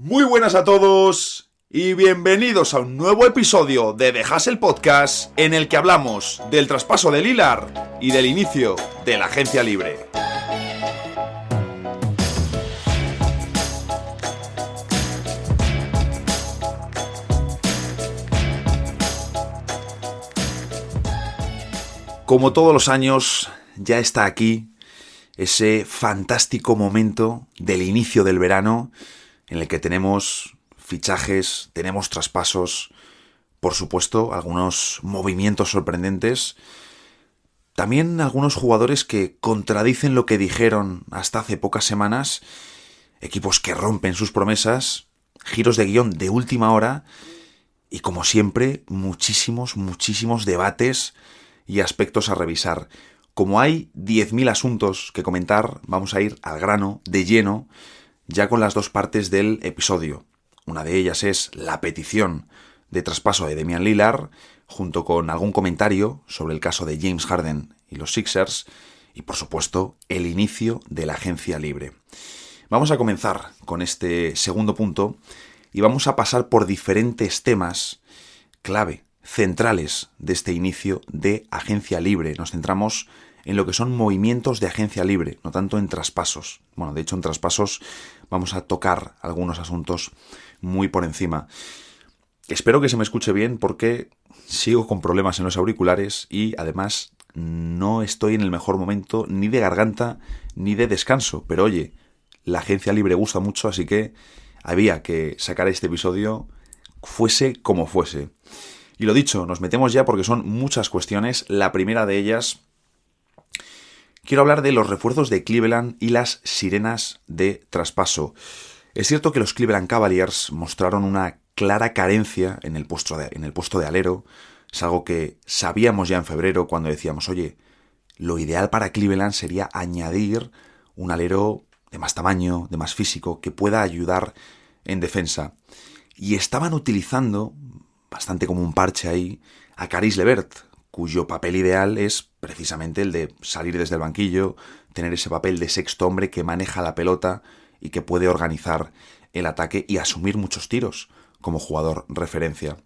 Muy buenas a todos y bienvenidos a un nuevo episodio de The Hustle Podcast en el que hablamos del traspaso de Lillard y del inicio de la agencia libre. Como todos los años, ya está aquí ese fantástico momento del inicio del verano en el que tenemos fichajes, tenemos traspasos, por supuesto, algunos movimientos sorprendentes, también algunos jugadores que contradicen lo que dijeron hasta hace pocas semanas, equipos que rompen sus promesas, giros de guión de última hora y, como siempre, muchísimos debates y aspectos a revisar. Como hay 10.000 asuntos que comentar, vamos a ir al grano, de lleno, ya con las dos partes del episodio. Una de ellas es la petición de traspaso de Damian Lillard, junto con algún comentario sobre el caso de James Harden y los Sixers, y por supuesto el inicio de la agencia libre. Vamos a comenzar con este segundo punto y vamos a pasar por diferentes temas clave, centrales de este inicio de agencia libre. Nos centramos en lo que son movimientos de agencia libre, no tanto en traspasos. Bueno, de hecho en traspasos vamos a tocar algunos asuntos muy por encima. Espero que se me escuche bien porque sigo con problemas en los auriculares y además no estoy en el mejor momento ni de garganta ni de descanso. Pero oye, la agencia libre gusta mucho, así que había que sacar este episodio fuese como fuese. Y lo dicho, nos metemos ya porque son muchas cuestiones. La primera de ellas, quiero hablar de los refuerzos de Cleveland y las sirenas de traspaso. Es cierto que los Cleveland Cavaliers mostraron una clara carencia en el puesto de alero. Es algo que sabíamos ya en febrero cuando decíamos, oye, lo ideal para Cleveland sería añadir un alero de más tamaño, de más físico, que pueda ayudar en defensa. Y estaban utilizando, bastante como un parche ahí, a Caris LeVert, cuyo papel ideal es precisamente el de salir desde el banquillo, tener ese papel de sexto hombre que maneja la pelota y que puede organizar el ataque y asumir muchos tiros como jugador referencia.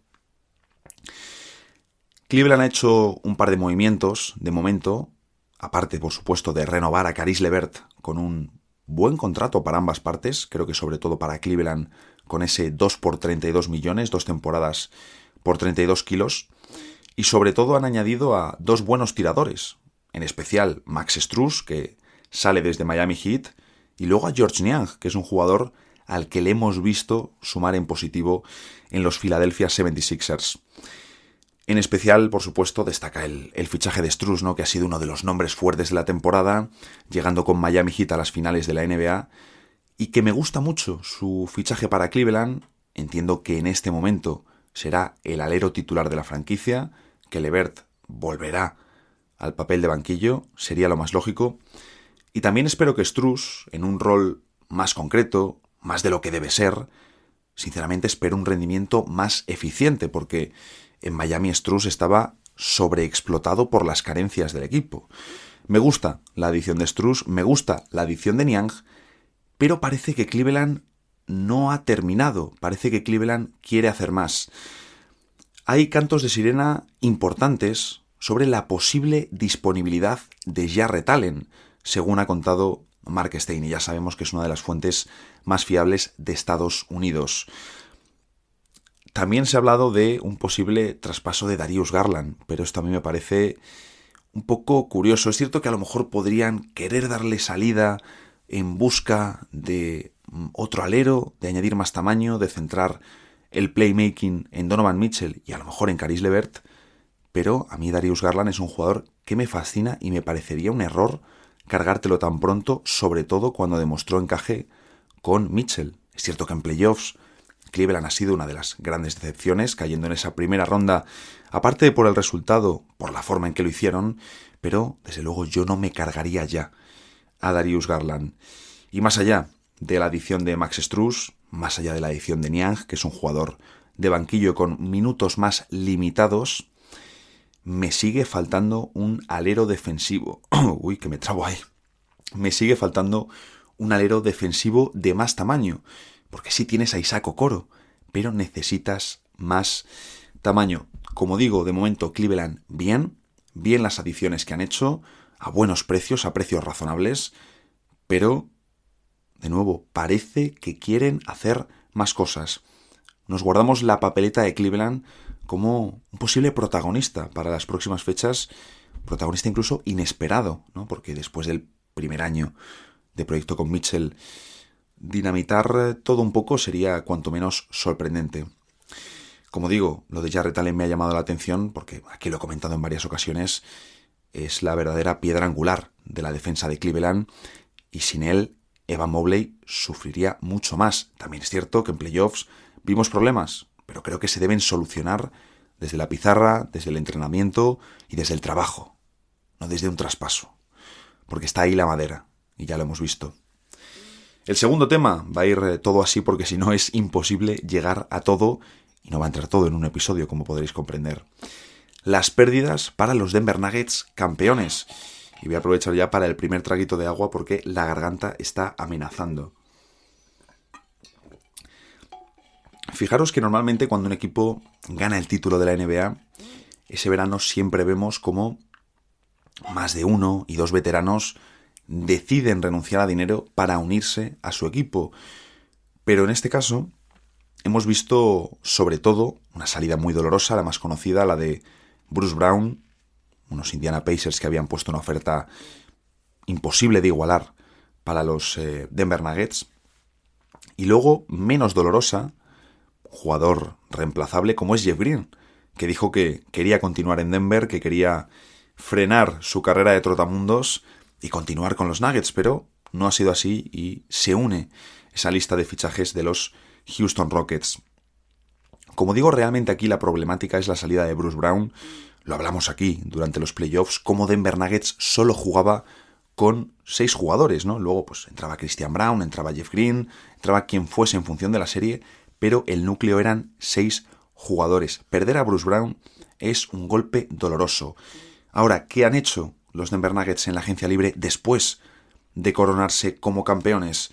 Cleveland ha hecho un par de movimientos de momento, aparte por supuesto de renovar a Caris LeVert con un buen contrato para ambas partes, creo que sobre todo para Cleveland con ese 2 por 32 millones, 2 temporadas por 32 kilos, y sobre todo han añadido a dos buenos tiradores, en especial Max Strus, que sale desde Miami Heat, y luego a Georges Niang, que es un jugador al que le hemos visto sumar en positivo en los Philadelphia 76ers. En especial, por supuesto, destaca el fichaje de Strus, ¿no?, que ha sido uno de los nombres fuertes de la temporada, llegando con Miami Heat a las finales de la NBA, y que me gusta mucho su fichaje para Cleveland. Entiendo que en este momento será el alero titular de la franquicia, que LeVert volverá al papel de banquillo, sería lo más lógico. Y también espero que Strus, en un rol más concreto, más de lo que debe ser, sinceramente espero un rendimiento más eficiente, porque en Miami Strus estaba sobreexplotado por las carencias del equipo. Me gusta la adición de Strus, me gusta la adición de Niang, pero parece que Cleveland no ha terminado, parece que Cleveland quiere hacer más. Hay cantos de sirena importantes sobre la posible disponibilidad de Jarrett Allen, según ha contado Mark Stein, y ya sabemos que es una de las fuentes más fiables de Estados Unidos. También se ha hablado de un posible traspaso de Darius Garland, pero esto a mí me parece un poco curioso. Es cierto que a lo mejor podrían querer darle salida en busca de otro alero, de añadir más tamaño, de centrar el playmaking en Donovan Mitchell y a lo mejor en Caris LeVert, pero a mí Darius Garland es un jugador que me fascina y me parecería un error cargártelo tan pronto, sobre todo cuando demostró encaje con Mitchell. Es cierto que en playoffs Cleveland ha sido una de las grandes decepciones, cayendo en esa primera ronda, aparte de por el resultado, por la forma en que lo hicieron, pero desde luego yo no me cargaría ya a Darius Garland. Y más allá de la adición de Max Strus, más allá de la adición de Niang, que es un jugador de banquillo con minutos más limitados, me sigue faltando un alero defensivo. Uy, que me trabo ahí. Me sigue faltando un alero defensivo de más tamaño. porque sí tienes a Isaac Okoro, pero necesitas más tamaño. Como digo, de momento Cleveland bien las adiciones que han hecho, a buenos precios, a precios razonables, pero, de nuevo, parece que quieren hacer más cosas. Nos guardamos la papeleta de Cleveland como un posible protagonista para las próximas fechas, protagonista incluso inesperado, ¿no? Porque después del primer año de proyecto con Mitchell, dinamitar todo un poco sería cuanto menos sorprendente. Como digo, lo de Jarrett Allen me ha llamado la atención porque, aquí lo he comentado en varias ocasiones, es la verdadera piedra angular de la defensa de Cleveland y sin él Evan Mobley sufriría mucho más. También es cierto que en playoffs vimos problemas, pero creo que se deben solucionar desde la pizarra, desde el entrenamiento y desde el trabajo, no desde un traspaso, porque está ahí la madera y ya lo hemos visto. El segundo tema va a ir todo así porque si no es imposible llegar a todo y no va a entrar todo en un episodio, como podréis comprender. Las pérdidas para los Denver Nuggets campeones. Y voy a aprovechar ya para el primer traguito de agua porque la garganta está amenazando. Fijaros que normalmente cuando un equipo gana el título de la NBA, ese verano siempre vemos como más de 1 y 2 veteranos deciden renunciar a dinero para unirse a su equipo. Pero en este caso hemos visto sobre todo una salida muy dolorosa, la más conocida, la de Bruce Brown, unos Indiana Pacers que habían puesto una oferta imposible de igualar para los Denver Nuggets. Y luego, menos dolorosa, un jugador reemplazable como es Jeff Green, que dijo que quería continuar en Denver, que quería frenar su carrera de trotamundos y continuar con los Nuggets, pero no ha sido así y se une esa lista de fichajes de los Houston Rockets. Como digo, realmente aquí la problemática es la salida de Bruce Brown. Lo hablamos aquí durante los playoffs, como Denver Nuggets solo jugaba con 6 jugadores, ¿no? Luego pues entraba Christian Braun, entraba Jeff Green, entraba quien fuese en función de la serie, pero el núcleo eran 6 jugadores. Perder a Bruce Brown es un golpe doloroso. Ahora, ¿qué han hecho los Denver Nuggets en la agencia libre después de coronarse como campeones?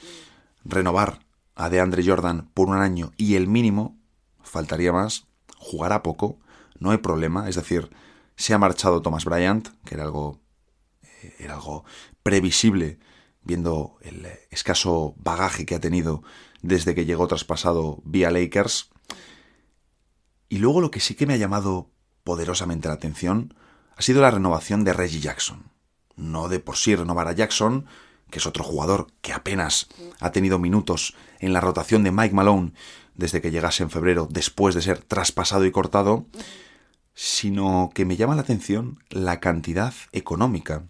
Renovar a DeAndre Jordan por un año y el mínimo, faltaría más, jugará poco, no hay problema, es decir, se ha marchado Thomas Bryant, que era algo previsible, viendo el escaso bagaje que ha tenido desde que llegó traspasado vía Lakers. Y luego lo que sí que me ha llamado poderosamente la atención ha sido la renovación de Reggie Jackson. No de por sí renovar a Jackson, que es otro jugador que apenas ha tenido minutos en la rotación de Mike Malone desde que llegase en febrero, después de ser traspasado y cortado, sino que me llama la atención la cantidad económica.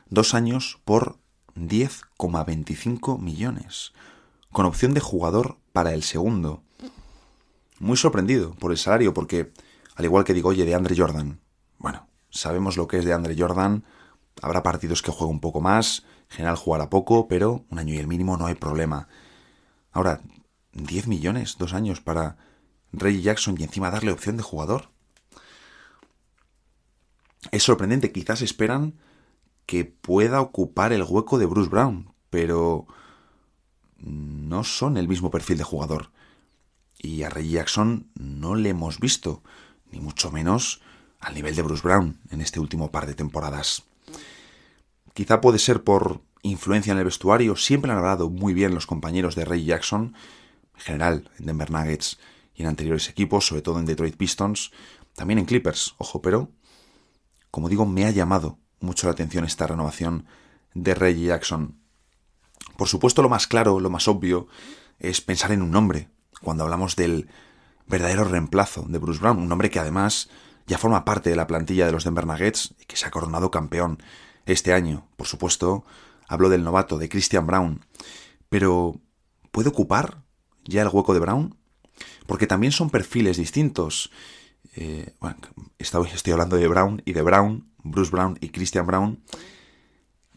2 años por 10,25 millones, con opción de jugador para el segundo. Muy sorprendido por el salario, porque, al igual que digo, oye, DeAndre Jordan, bueno, sabemos lo que es DeAndre Jordan, habrá partidos que juegue un poco más, en general jugará poco, pero un año y el mínimo no hay problema. Ahora, 10 millones, 2 años para Reggie Jackson y encima darle opción de jugador. Es sorprendente, quizás esperan que pueda ocupar el hueco de Bruce Brown, pero no son el mismo perfil de jugador. Y a Reggie Jackson no le hemos visto, ni mucho menos al nivel de Bruce Brown en este último par de temporadas. Quizá puede ser por influencia en el vestuario, siempre han hablado muy bien los compañeros de Reggie Jackson, en general en Denver Nuggets y en anteriores equipos, sobre todo en Detroit Pistons, también en Clippers, ojo, pero, como digo, me ha llamado mucho la atención esta renovación de Reggie Jackson. Por supuesto, lo más claro, lo más obvio, es pensar en un nombre, cuando hablamos del verdadero reemplazo de Bruce Brown, un nombre que además ya forma parte de la plantilla de los Denver Nuggets y que se ha coronado campeón este año. Por supuesto, hablo del novato, de Christian Braun, pero ¿puede ocupar ya el hueco de Brown? Porque también son perfiles distintos. Estoy hablando de Brown y de Brown, Bruce Brown y Christian Braun.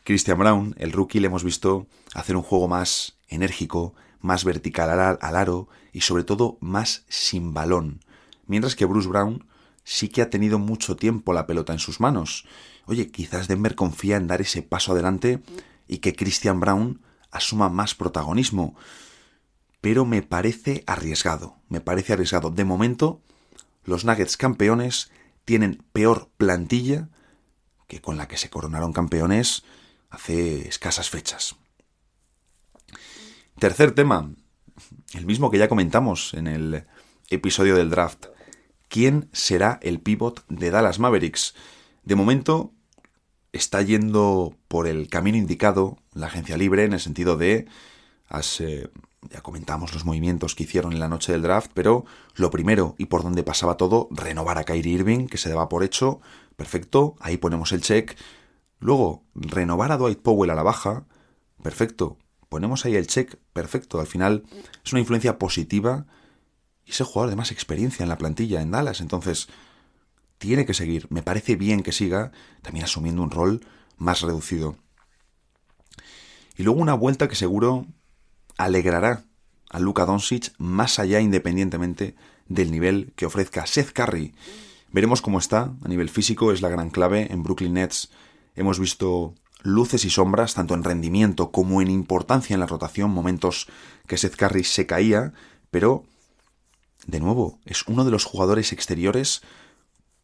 Christian Braun, el rookie, le hemos visto hacer un juego más enérgico, más vertical al aro y sobre todo más sin balón. Mientras que Bruce Brown sí que ha tenido mucho tiempo la pelota en sus manos. Oye, quizás Denver confía en dar ese paso adelante y que Christian Braun asuma más protagonismo. pero me parece arriesgado. De momento, los Nuggets campeones tienen peor plantilla que con la que se coronaron campeones hace escasas fechas. Tercer tema, el mismo que ya comentamos en el episodio del draft. ¿Quién será el pívot de Dallas Mavericks? De momento está yendo por el camino indicado la agencia libre, en el sentido de, ya comentamos los movimientos que hicieron en la noche del draft, pero lo primero y por donde pasaba todo, renovar a Kyrie Irving, que se daba por hecho, perfecto, ahí ponemos el check. Luego, renovar a Dwight Powell a la baja, perfecto, ponemos ahí el check, perfecto, al final es una influencia positiva y es el jugador de más experiencia en la plantilla en Dallas, entonces tiene que seguir, me parece bien que siga, también asumiendo un rol más reducido. Y luego una vuelta que seguro alegrará a Luka Doncic más allá, independientemente del nivel que ofrezca Seth Curry. Veremos cómo está a nivel físico, es la gran clave. En Brooklyn Nets hemos visto luces y sombras, tanto en rendimiento como en importancia en la rotación, momentos que Seth Curry se caía, pero, de nuevo, es uno de los jugadores exteriores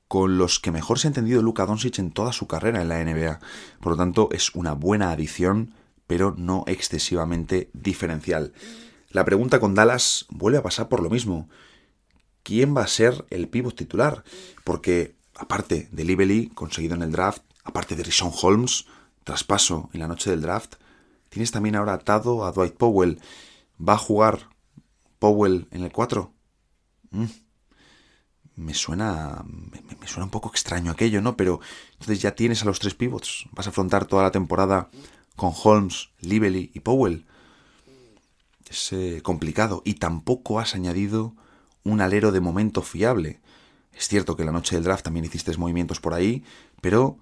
con los que mejor se ha entendido Luka Doncic en toda su carrera en la NBA. Por lo tanto, es una buena adición, pero no excesivamente diferencial. La pregunta con Dallas vuelve a pasar por lo mismo. ¿Quién va a ser el pívot titular? Porque, aparte de Lively, conseguido en el draft, aparte de Richaun Holmes, traspaso en la noche del draft, tienes también ahora atado a Dwight Powell. ¿Va a jugar Powell en el 4? Me suena un poco extraño aquello, ¿no? Pero entonces ya tienes a los tres pivots. Vas a afrontar toda la temporada con Holmes, Lively y Powell. Es complicado. Y tampoco has añadido un alero de momento fiable. Es cierto que en la noche del draft también hiciste movimientos por ahí, pero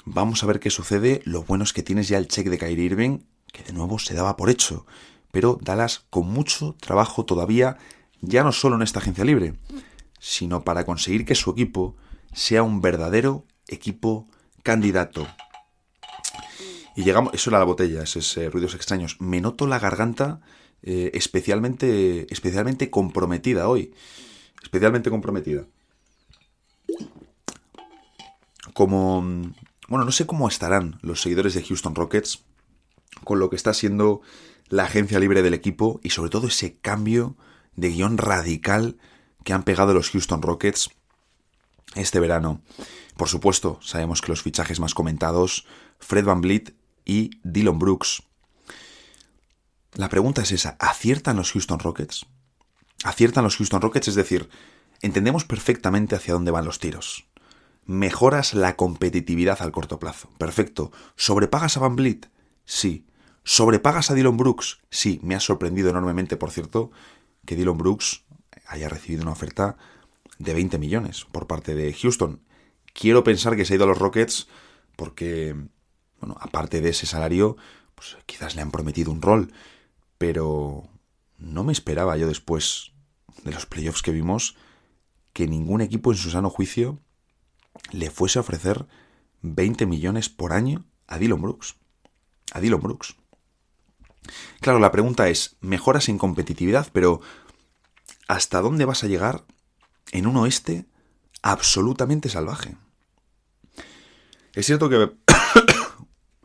vamos a ver qué sucede. Lo bueno es que tienes ya el check de Kyrie Irving, que de nuevo se daba por hecho. Pero Dallas con mucho trabajo todavía, ya no solo en esta agencia libre, sino para conseguir que su equipo sea un verdadero equipo candidato. Y llegamos, eso era la botella, esos ruidos extraños. Me noto la garganta especialmente comprometida hoy. Especialmente comprometida. No sé cómo estarán los seguidores de Houston Rockets con lo que está siendo la agencia libre del equipo y sobre todo ese cambio de guión radical que han pegado los Houston Rockets este verano. Por supuesto, sabemos que los fichajes más comentados, Fred VanVleet y Dillon Brooks. La pregunta es esa, ¿aciertan los Houston Rockets? ¿Aciertan los Houston Rockets? Es decir, entendemos perfectamente hacia dónde van los tiros. ¿Mejoras la competitividad al corto plazo? Perfecto. ¿Sobrepagas a VanVleet? Sí. ¿Sobrepagas a Dillon Brooks? Sí. Me ha sorprendido enormemente, por cierto, que Dillon Brooks haya recibido una oferta de 20 millones por parte de Houston. Quiero pensar que se ha ido a los Rockets porque, aparte de ese salario, pues quizás le han prometido un rol, pero no me esperaba yo, después de los playoffs que vimos, que ningún equipo en su sano juicio le fuese a ofrecer 20 millones por año a Dillon Brooks. Claro, la pregunta es, mejoras en competitividad, pero ¿hasta dónde vas a llegar en un oeste absolutamente salvaje? Es cierto que...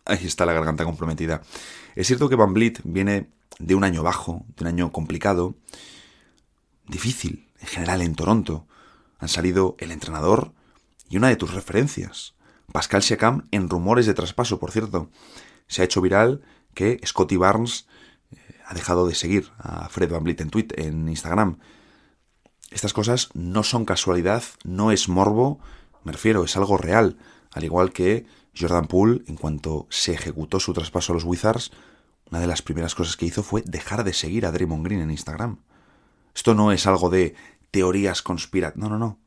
Ahí está la garganta comprometida. Es cierto que VanVleet viene de un año bajo, de un año complicado, difícil, en general en Toronto. Han salido el entrenador y una de tus referencias, Pascal Siakam, en rumores de traspaso, por cierto. Se ha hecho viral que Scottie Barnes ha dejado de seguir a Fred VanVleet en Instagram. Estas cosas no son casualidad, no es morbo, me refiero, es algo real. Al igual que Jordan Poole, en cuanto se ejecutó su traspaso a los Wizards, una de las primeras cosas que hizo fue dejar de seguir a Draymond Green en Instagram. Esto no es algo de teorías conspirativas, no.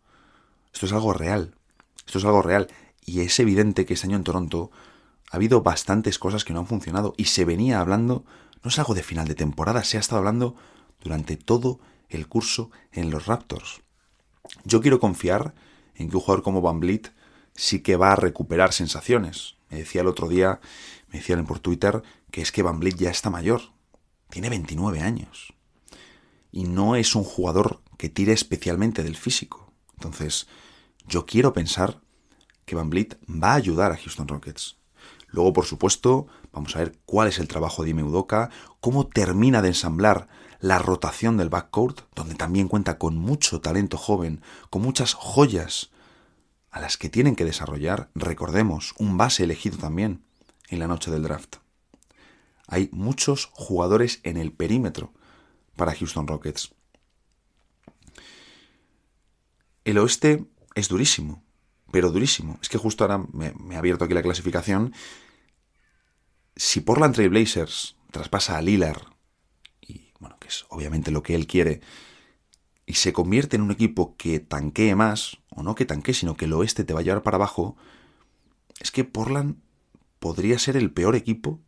Esto es algo real. Y es evidente que este año en Toronto ha habido bastantes cosas que no han funcionado y se venía hablando, no es algo de final de temporada, se ha estado hablando durante todo el curso en los Raptors. Yo quiero confiar en que un jugador como VanVleet sí que va a recuperar sensaciones. Me decían por Twitter que es que VanVleet ya está mayor. Tiene 29 años. Y no es un jugador que tire especialmente del físico. Entonces, yo quiero pensar que VanVleet va a ayudar a Houston Rockets. Luego, por supuesto, vamos a ver cuál es el trabajo de Ime Udoka, cómo termina de ensamblar la rotación del backcourt, donde también cuenta con mucho talento joven, con muchas joyas a las que tienen que desarrollar. Recordemos, un base elegido también en la noche del draft. Hay muchos jugadores en el perímetro para Houston Rockets. El oeste es durísimo, pero durísimo. Es que justo ahora me ha abierto aquí la clasificación. Si Portland Trail Blazers traspasa a Lillard, y bueno, que es obviamente lo que él quiere, y se convierte en un equipo que tanquee más, o no que tanquee, sino que el oeste te va a llevar para abajo, es que Portland podría ser el peor equipo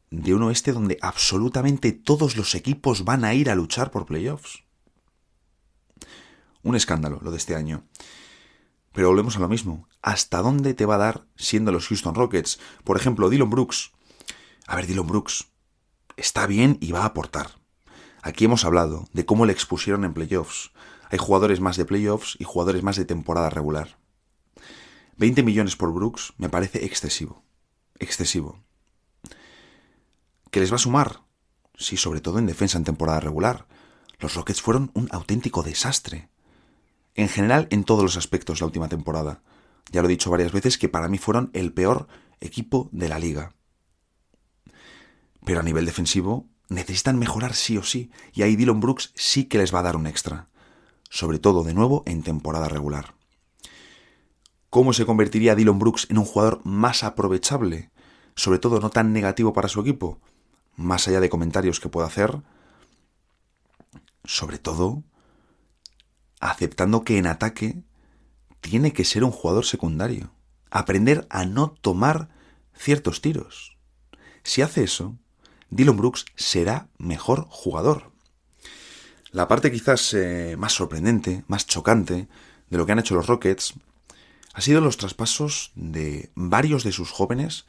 de un oeste donde absolutamente todos los equipos van a ir a luchar por playoffs. Un escándalo lo de este año. Pero volvemos a lo mismo. ¿Hasta dónde te va a dar siendo los Houston Rockets? Por ejemplo, Dillon Brooks. A ver, Dillon Brooks está bien y va a aportar. Aquí hemos hablado de cómo le expusieron en playoffs. Hay jugadores más de playoffs y jugadores más de temporada regular. 20 millones por Brooks me parece excesivo. Excesivo. ¿Qué les va a sumar? Sí, sobre todo en defensa en temporada regular. Los Rockets fueron un auténtico desastre. En general, en todos los aspectos la última temporada. Ya lo he dicho varias veces que para mí fueron el peor equipo de la liga. Pero a nivel defensivo necesitan mejorar sí o sí, y ahí Dillon Brooks sí que les va a dar un extra. Sobre todo, de nuevo, en temporada regular. ¿Cómo se convertiría Dillon Brooks en un jugador más aprovechable? Sobre todo, no tan negativo para su equipo. Más allá de comentarios que pueda hacer, sobre todo, aceptando que en ataque tiene que ser un jugador secundario. Aprender a no tomar ciertos tiros. Si hace eso, Dillon Brooks será mejor jugador. La parte quizás más sorprendente, más chocante de lo que han hecho los Rockets ha sido los traspasos de varios de sus jóvenes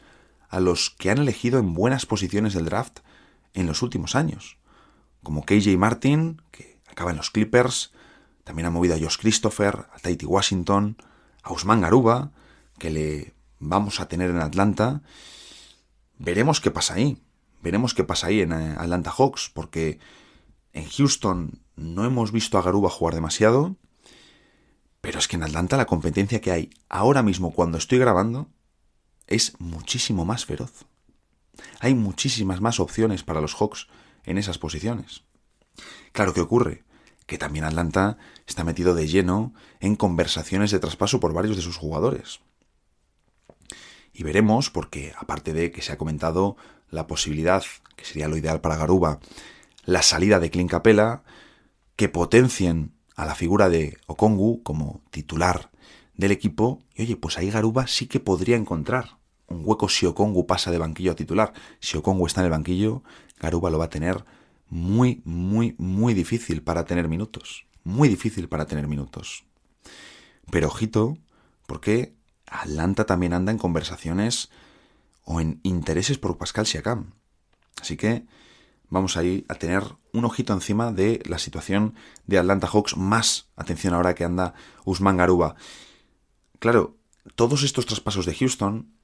a los que han elegido en buenas posiciones del draft en los últimos años. Como KJ Martin, que acaba en los Clippers. También ha movido a Josh Christopher, a Ty T. Washington, a Usman Garuba, que le vamos a tener en Atlanta. Veremos qué pasa ahí. Veremos qué pasa ahí en Atlanta Hawks, porque en Houston no hemos visto a Garuba jugar demasiado, pero es que en Atlanta la competencia que hay ahora mismo cuando estoy grabando es muchísimo más feroz. Hay muchísimas más opciones para los Hawks en esas posiciones. Claro, ¿qué ocurre? Que también Atlanta está metido de lleno en conversaciones de traspaso por varios de sus jugadores. Y veremos, porque aparte de que se ha comentado la posibilidad, que sería lo ideal para Garuba, la salida de Clint Capela, que potencien a la figura de Okongwu como titular del equipo, y oye, pues ahí Garuba sí que podría encontrar un hueco si Okongwu pasa de banquillo a titular. Si Okongwu está en el banquillo, Garuba lo va a tener muy, muy, muy difícil para tener minutos. Muy difícil para tener minutos. Pero ojito, porque Atlanta también anda en conversaciones o en intereses por Pascal Siakam. Así que vamos ahí a tener un ojito encima de la situación de Atlanta Hawks. Más atención ahora que anda Usman Garuba. Claro, todos estos traspasos de Houston,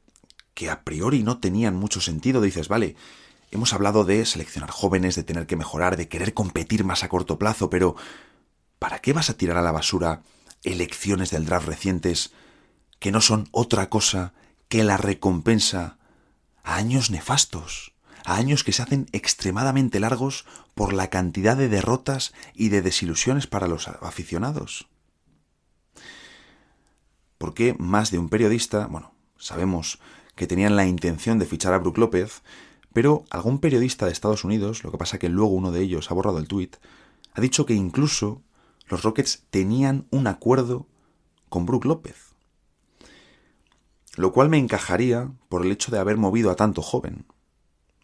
que a priori no tenían mucho sentido, dices, vale, hemos hablado de seleccionar jóvenes, de tener que mejorar, de querer competir más a corto plazo, pero ¿para qué vas a tirar a la basura elecciones del draft recientes que no son otra cosa que la recompensa a años nefastos, a años que se hacen extremadamente largos por la cantidad de derrotas y de desilusiones para los aficionados? ¿Por qué más de un periodista, bueno, sabemos que tenían la intención de fichar a Brook López, pero algún periodista de Estados Unidos, lo que pasa que luego uno de ellos ha borrado el tuit, ha dicho que incluso los Rockets tenían un acuerdo con Brook López, lo cual me encajaría por el hecho de haber movido a tanto joven.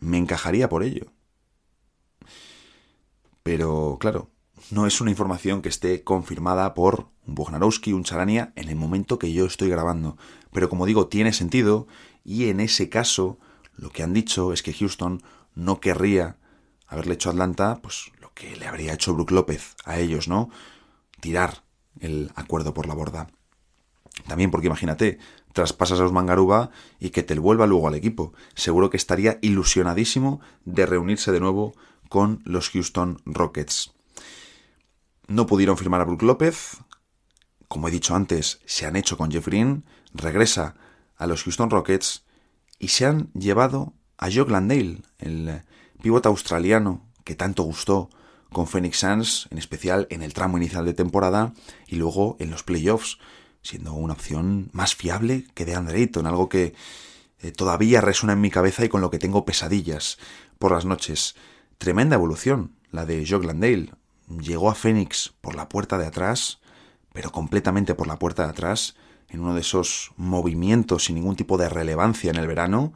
Me encajaría por ello. Pero, claro, no es una información que esté confirmada por un Bogdanowski, un Charania, en el momento que yo estoy grabando. Pero como digo, tiene sentido, y en ese caso lo que han dicho es que Houston no querría haberle hecho a Atlanta pues lo que le habría hecho Brook López a ellos, ¿no? Tirar el acuerdo por la borda. También porque imagínate, traspasas a Usman Garuba y que te vuelva luego al equipo. Seguro que estaría ilusionadísimo de reunirse de nuevo con los Houston Rockets. No pudieron firmar a Brook López. Como he dicho antes, se han hecho con Jeff Green. Regresa a los Houston Rockets y se han llevado a Jock Landale, el pívot australiano que tanto gustó con Phoenix Suns, en especial en el tramo inicial de temporada y luego en los playoffs, siendo una opción más fiable que DeAndre Ayton, algo que todavía resuena en mi cabeza y con lo que tengo pesadillas por las noches. Tremenda evolución la de Jock Landale. Llegó a Phoenix por la puerta de atrás, pero completamente por la puerta de atrás, en uno de esos movimientos sin ningún tipo de relevancia en el verano.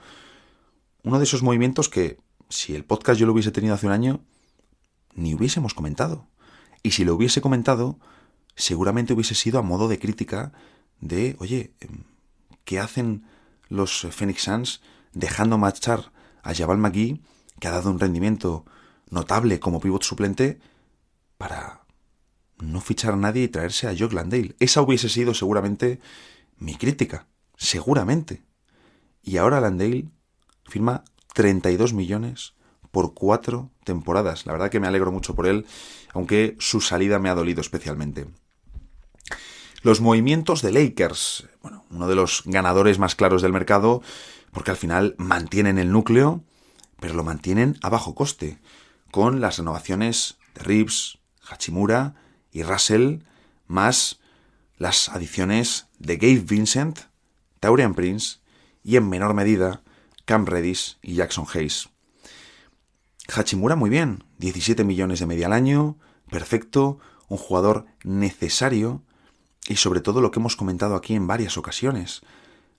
Uno de esos movimientos que, si el podcast yo lo hubiese tenido hace un año, ni hubiésemos comentado. Y si lo hubiese comentado, seguramente hubiese sido a modo de crítica de, oye, ¿qué hacen los Phoenix Suns dejando marchar a Javal McGee, que ha dado un rendimiento notable como pívot suplente, para no fichar a nadie y traerse a Jock Landale? Esa hubiese sido seguramente mi crítica, seguramente. Y ahora Landale firma 32 millones por 4 temporadas. La verdad que me alegro mucho por él, aunque su salida me ha dolido especialmente. Los movimientos de Lakers, bueno, uno de los ganadores más claros del mercado, porque al final mantienen el núcleo, pero lo mantienen a bajo coste, con las renovaciones de Reeves, Hachimura y Russell, más las adiciones de Gabe Vincent, Taurean Prince y en menor medida Cam Reddish y Jackson Hayes. Hachimura muy bien, 17 millones de media al año, perfecto, un jugador necesario y sobre todo lo que hemos comentado aquí en varias ocasiones.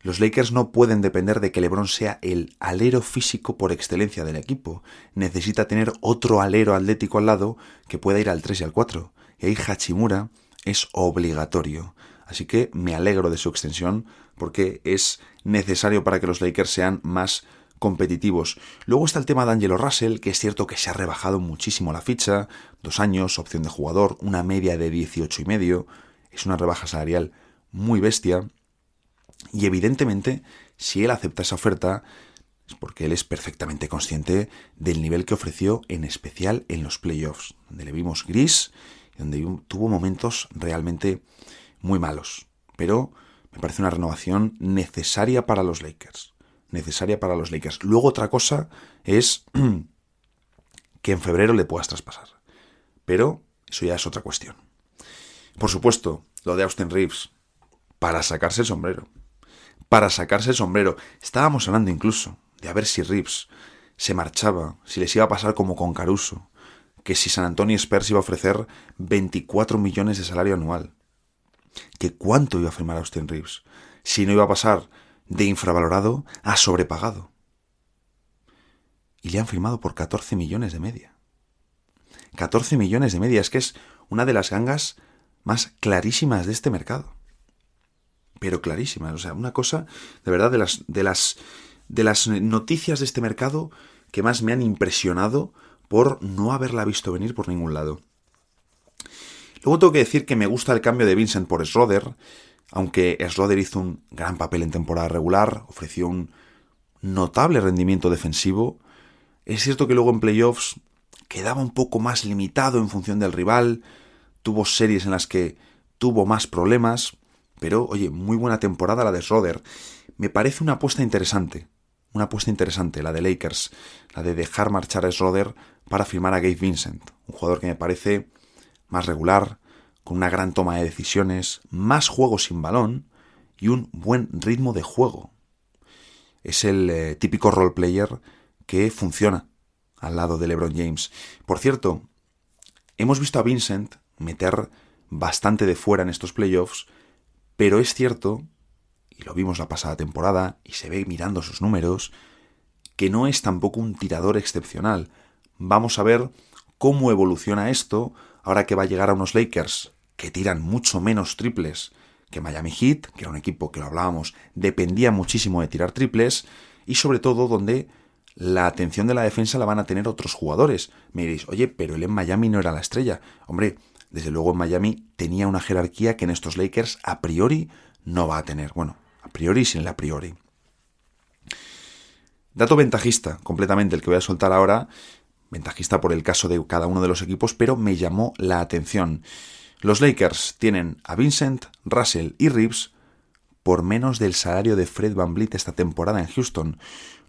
Los Lakers no pueden depender de que LeBron sea el alero físico por excelencia del equipo. Necesita tener otro alero atlético al lado que pueda ir al 3 y al 4. Y ahí Hachimura es obligatorio. Así que me alegro de su extensión porque es necesario para que los Lakers sean más competitivos. Luego está el tema de D'Angelo Russell, que es cierto que se ha rebajado muchísimo la ficha. 2 años, opción de jugador, una media de 18,5. Es una rebaja salarial muy bestia. Y evidentemente, si él acepta esa oferta, es porque él es perfectamente consciente del nivel que ofreció, en especial en los playoffs, donde le vimos gris y donde tuvo momentos realmente muy malos. Pero me parece una renovación necesaria para los Lakers. Necesaria para los Lakers. Luego otra cosa es que en febrero le puedas traspasar. Pero eso ya es otra cuestión. Por supuesto, lo de Austin Reeves, para sacarse el sombrero. Para sacarse el sombrero. Estábamos hablando incluso de a ver si Reeves se marchaba, si les iba a pasar como con Caruso, que si San Antonio Spurs iba a ofrecer 24 millones de salario anual. ¿Que cuánto iba a firmar Austin Reeves? Si no iba a pasar de infravalorado a sobrepagado. Y le han firmado por 14 millones de media. 14 millones de media, es que es una de las gangas más clarísimas de este mercado. Pero clarísimas, o sea, una cosa, de verdad, de las noticias de este mercado que más me han impresionado por no haberla visto venir por ningún lado. Luego tengo que decir que me gusta el cambio de Vincent por Schroeder, aunque Schroeder hizo un gran papel en temporada regular, ofreció un notable rendimiento defensivo. Es cierto que luego en playoffs quedaba un poco más limitado en función del rival, tuvo series en las que tuvo más problemas, pero oye, muy buena temporada la de Schroeder. Me parece una apuesta interesante la de Lakers, la de dejar marchar a Schroeder para firmar a Gabe Vincent, un jugador que me parece más regular, con una gran toma de decisiones, más juego sin balón y un buen ritmo de juego. Es el típico role player que funciona al lado de LeBron James. Por cierto, hemos visto a Vincent meter bastante de fuera en estos playoffs, pero es cierto, y lo vimos la pasada temporada, y se ve mirando sus números, que no es tampoco un tirador excepcional. Vamos a ver cómo evoluciona esto ahora que va a llegar a unos Lakers que tiran mucho menos triples que Miami Heat, que era un equipo que lo hablábamos, dependía muchísimo de tirar triples, y sobre todo donde la atención de la defensa la van a tener otros jugadores. Me diréis, oye, pero él en Miami no era la estrella. Hombre, desde luego en Miami tenía una jerarquía que en estos Lakers a priori no va a tener. Bueno, a priori sin el a priori. Dato ventajista, completamente, el que voy a soltar ahora, ventajista por el caso de cada uno de los equipos, pero me llamó la atención. Los Lakers tienen a Vincent, Russell y Reeves por menos del salario de Fred VanVleet esta temporada en Houston.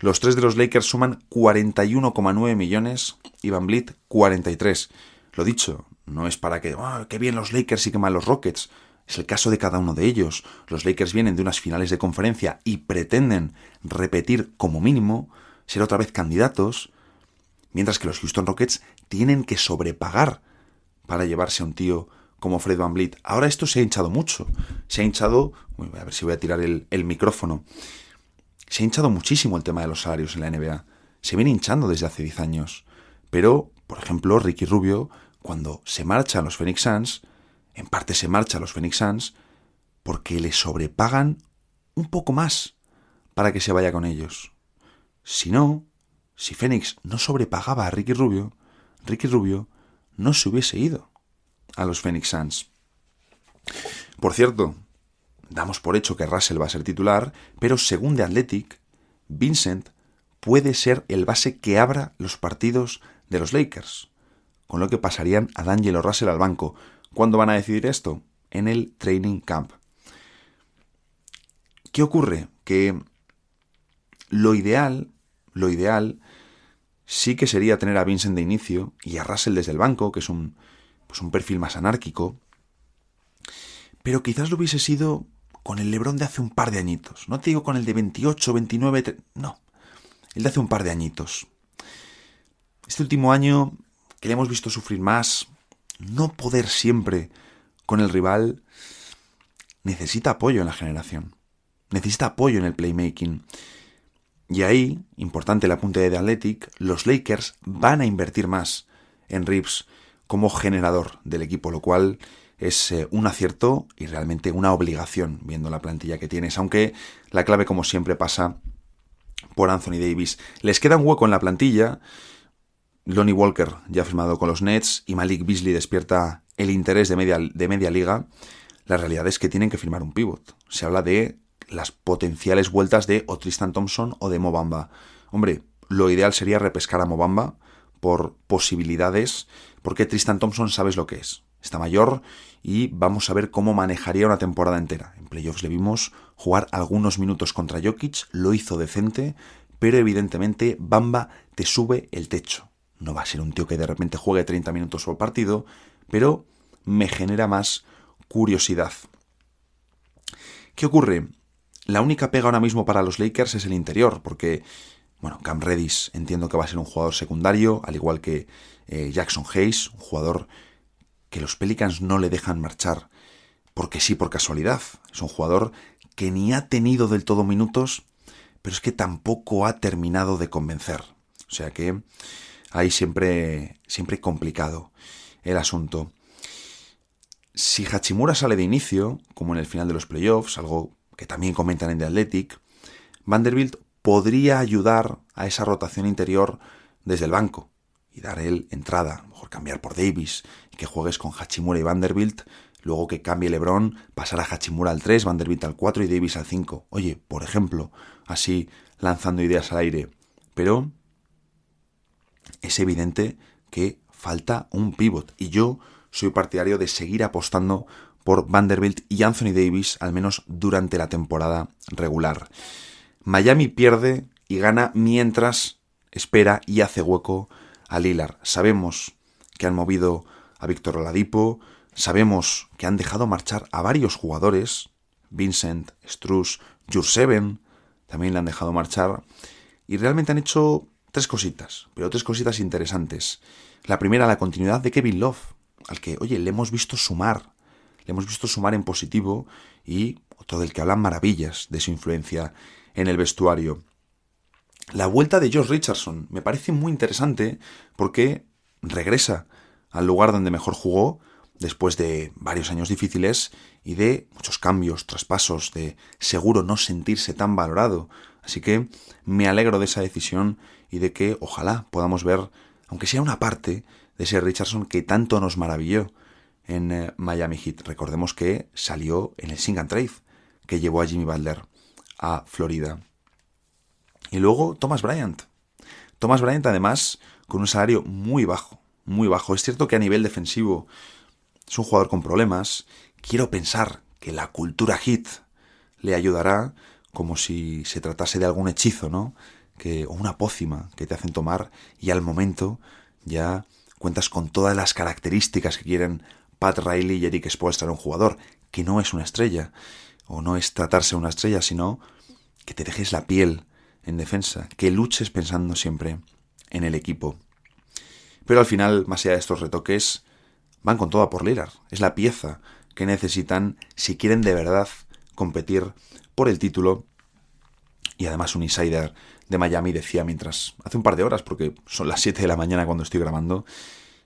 Los tres de los Lakers suman 41,9 millones y VanVleet 43. Lo dicho, no es para que, qué bien los Lakers y qué mal los Rockets. Es el caso de cada uno de ellos. Los Lakers vienen de unas finales de conferencia y pretenden repetir como mínimo, ser otra vez candidatos, mientras que los Houston Rockets tienen que sobrepagar para llevarse a un tío como Fred VanVleet. Ahora esto se ha hinchado mucho. Se ha hinchado, a ver si voy a tirar el micrófono. Se ha hinchado muchísimo el tema de los salarios en la NBA. Se viene hinchando desde hace 10 años. Pero, por ejemplo, Ricky Rubio, cuando se marcha a los Phoenix Suns, en parte se marcha a los Phoenix Suns porque le sobrepagan un poco más para que se vaya con ellos. Si no, si Phoenix no sobrepagaba a Ricky Rubio no se hubiese ido a los Phoenix Suns. Por cierto, damos por hecho que Russell va a ser titular, pero según The Athletic, Vincent puede ser el base que abra los partidos de los Lakers, con lo que pasarían a D'Angelo Russell al banco. ¿Cuándo van a decidir esto? En el training camp. ¿Qué ocurre? Que lo ideal sí que sería tener a Vincent de inicio y a Russell desde el banco, que es un perfil más anárquico, pero quizás lo hubiese sido con el LeBron de hace un par de añitos. No te digo con el de 28, 29, no, el de hace un par de añitos. Este último año, que le hemos visto sufrir más, no poder siempre con el rival, necesita apoyo en la generación, necesita apoyo en el playmaking. Y ahí, importante el apunte de The Athletic, los Lakers van a invertir más en Reeves como generador del equipo, lo cual es un acierto y realmente una obligación viendo la plantilla que tienes, aunque la clave como siempre pasa por Anthony Davis. Les queda un hueco en la plantilla. Lonnie Walker ya ha firmado con los Nets y Malik Beasley despierta el interés de media liga. La realidad es que tienen que firmar un pívot. Se habla de las potenciales vueltas de o Tristan Thompson o de Mo Bamba. Hombre, lo ideal sería repescar a Mo Bamba por posibilidades, porque Tristan Thompson sabes lo que es. Está mayor y vamos a ver cómo manejaría una temporada entera. En playoffs le vimos jugar algunos minutos contra Jokic, lo hizo decente, pero evidentemente Bamba te sube el techo. No va a ser un tío que de repente juegue 30 minutos por partido, pero me genera más curiosidad. ¿Qué ocurre? La única pega ahora mismo para los Lakers es el interior, porque, Cam Reddish entiendo que va a ser un jugador secundario, al igual que Jackson Hayes, un jugador que los Pelicans no le dejan marchar, porque sí, por casualidad. Es un jugador que ni ha tenido del todo minutos, pero es que tampoco ha terminado de convencer. O sea que ahí siempre complicado el asunto. Si Hachimura sale de inicio, como en el final de los playoffs, algo que también comentan en The Athletic, Vanderbilt podría ayudar a esa rotación interior desde el banco y dar él entrada, a lo mejor cambiar por Davis y que juegues con Hachimura y Vanderbilt, luego que cambie LeBron, pasar a Hachimura al 3, Vanderbilt al 4 y Davis al 5. Oye, por ejemplo, así lanzando ideas al aire. Pero es evidente que falta un pívot y yo soy partidario de seguir apostando por Vanderbilt y Anthony Davis, al menos durante la temporada regular. Miami pierde y gana mientras espera y hace hueco a Lillard. Sabemos que han movido a Víctor Oladipo, sabemos que han dejado marchar a varios jugadores, Vincent, Strus, Jurseven, también le han dejado marchar, y realmente han hecho tres cositas, pero tres cositas interesantes. La primera, la continuidad de Kevin Love, al que, le hemos visto sumar en positivo, y otro del que hablan maravillas de su influencia en el vestuario. La vuelta de Josh Richardson me parece muy interesante porque regresa al lugar donde mejor jugó después de varios años difíciles y de muchos cambios, traspasos, de seguro no sentirse tan valorado. Así que me alegro de esa decisión y de que ojalá podamos ver, aunque sea una parte, de ese Richardson que tanto nos maravilló en Miami Heat. Recordemos que salió en el Sing and Trade, que llevó a Jimmy Butler a Florida. Y luego Thomas Bryant. Thomas Bryant, además, con un salario muy bajo, muy bajo. Es cierto que a nivel defensivo es un jugador con problemas. Quiero pensar que la cultura Heat le ayudará, como si se tratase de algún hechizo, ¿no? O una pócima que te hacen tomar y al momento ya cuentas con todas las características que quieren Pat Riley y Eric Spoelstra en un jugador, que no es una estrella, o no es tratarse de una estrella, sino que te dejes la piel en defensa, que luches pensando siempre en el equipo. Pero al final, más allá de estos retoques, van con todo a por Lillard. Es la pieza que necesitan si quieren de verdad competir por el título. Y además un insider de Miami decía mientras, hace un par de horas, porque son las 7 de la mañana cuando estoy grabando,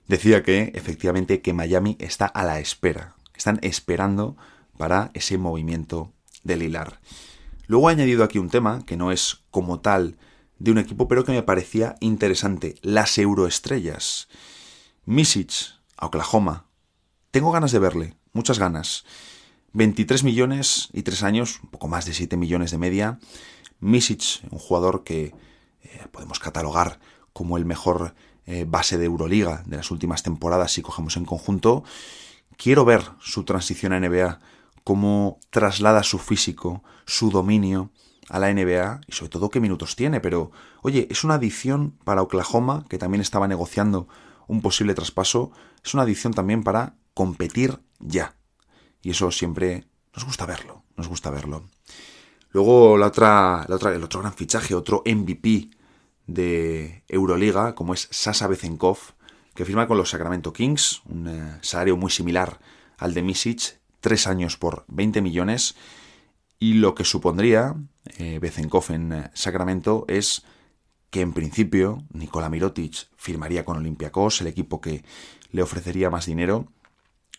decía que efectivamente que Miami está a la espera. Están esperando para ese movimiento de Lillard. Luego he añadido aquí un tema que no es como tal de un equipo, pero que me parecía interesante. Las euroestrellas. Micic a Oklahoma. Tengo ganas de verle, muchas ganas. 23 millones y 3 años, un poco más de 7 millones de media. Micic, un jugador que podemos catalogar como el mejor base de Euroliga de las últimas temporadas si cogemos en conjunto. Quiero ver su transición a NBA, cómo traslada su físico, su dominio a la NBA y sobre todo qué minutos tiene. Pero, oye, es una adición para Oklahoma, que también estaba negociando un posible traspaso. Es una adición también para competir ya. Y eso siempre nos gusta verlo, nos gusta verlo. Luego el otro gran fichaje, otro MVP de Euroliga, como es Sasha Vezenkov, que firma con los Sacramento Kings, un salario muy similar al de Micic, 3 años por 20 millones, y lo que supondría Vezenkov en Sacramento es que en principio Nikola Mirotic firmaría con Olympiacos, el equipo que le ofrecería más dinero.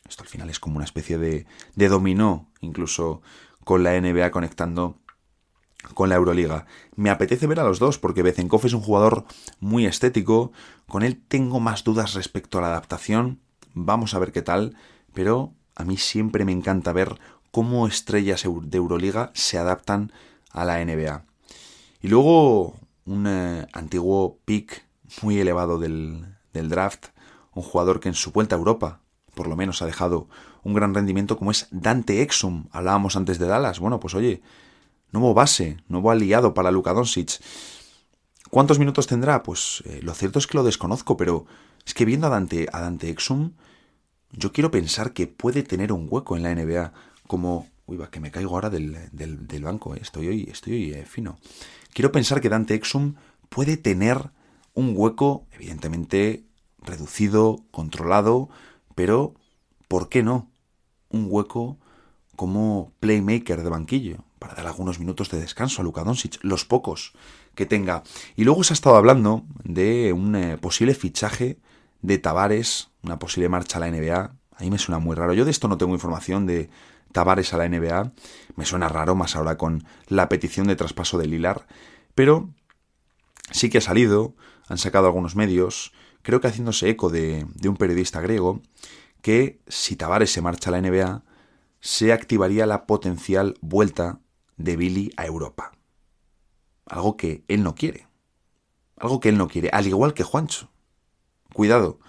Esto al final es como una especie de dominó, incluso con la NBA conectando con la Euroliga. Me apetece ver a los dos porque Vezenkov es un jugador muy estético. Con él tengo más dudas respecto a la adaptación. Vamos a ver qué tal. Pero a mí siempre me encanta ver cómo estrellas de Euroliga se adaptan a la NBA. Y luego un antiguo pick muy elevado del draft. Un jugador que en su vuelta a Europa por lo menos ha dejado un gran rendimiento como es Dante Exum. Hablábamos antes de Dallas. Bueno, pues oye, nuevo base, nuevo aliado para Luka Doncic. ¿Cuántos minutos tendrá? Pues lo cierto es que lo desconozco, pero es que viendo a Dante Exum, yo quiero pensar que puede tener un hueco en la NBA como... Uy, va, que me caigo ahora del banco, estoy hoy fino. Quiero pensar que Dante Exum puede tener un hueco, evidentemente reducido, controlado, pero ¿por qué no? Un hueco como playmaker de banquillo, para dar algunos minutos de descanso a Luka Doncic, los pocos que tenga. Y luego se ha estado hablando de un posible fichaje de Tavares, una posible marcha a la NBA. A mí me suena muy raro. Yo de esto no tengo información de Tavares a la NBA. Me suena raro, más ahora con la petición de traspaso de Lillard. Pero sí que ha salido, han sacado algunos medios, creo que haciéndose eco de un periodista griego, que si Tavares se marcha a la NBA, se activaría la potencial vuelta de Billy a Europa. Algo que él no quiere. Algo que él no quiere, al igual que Juancho. Cuidado.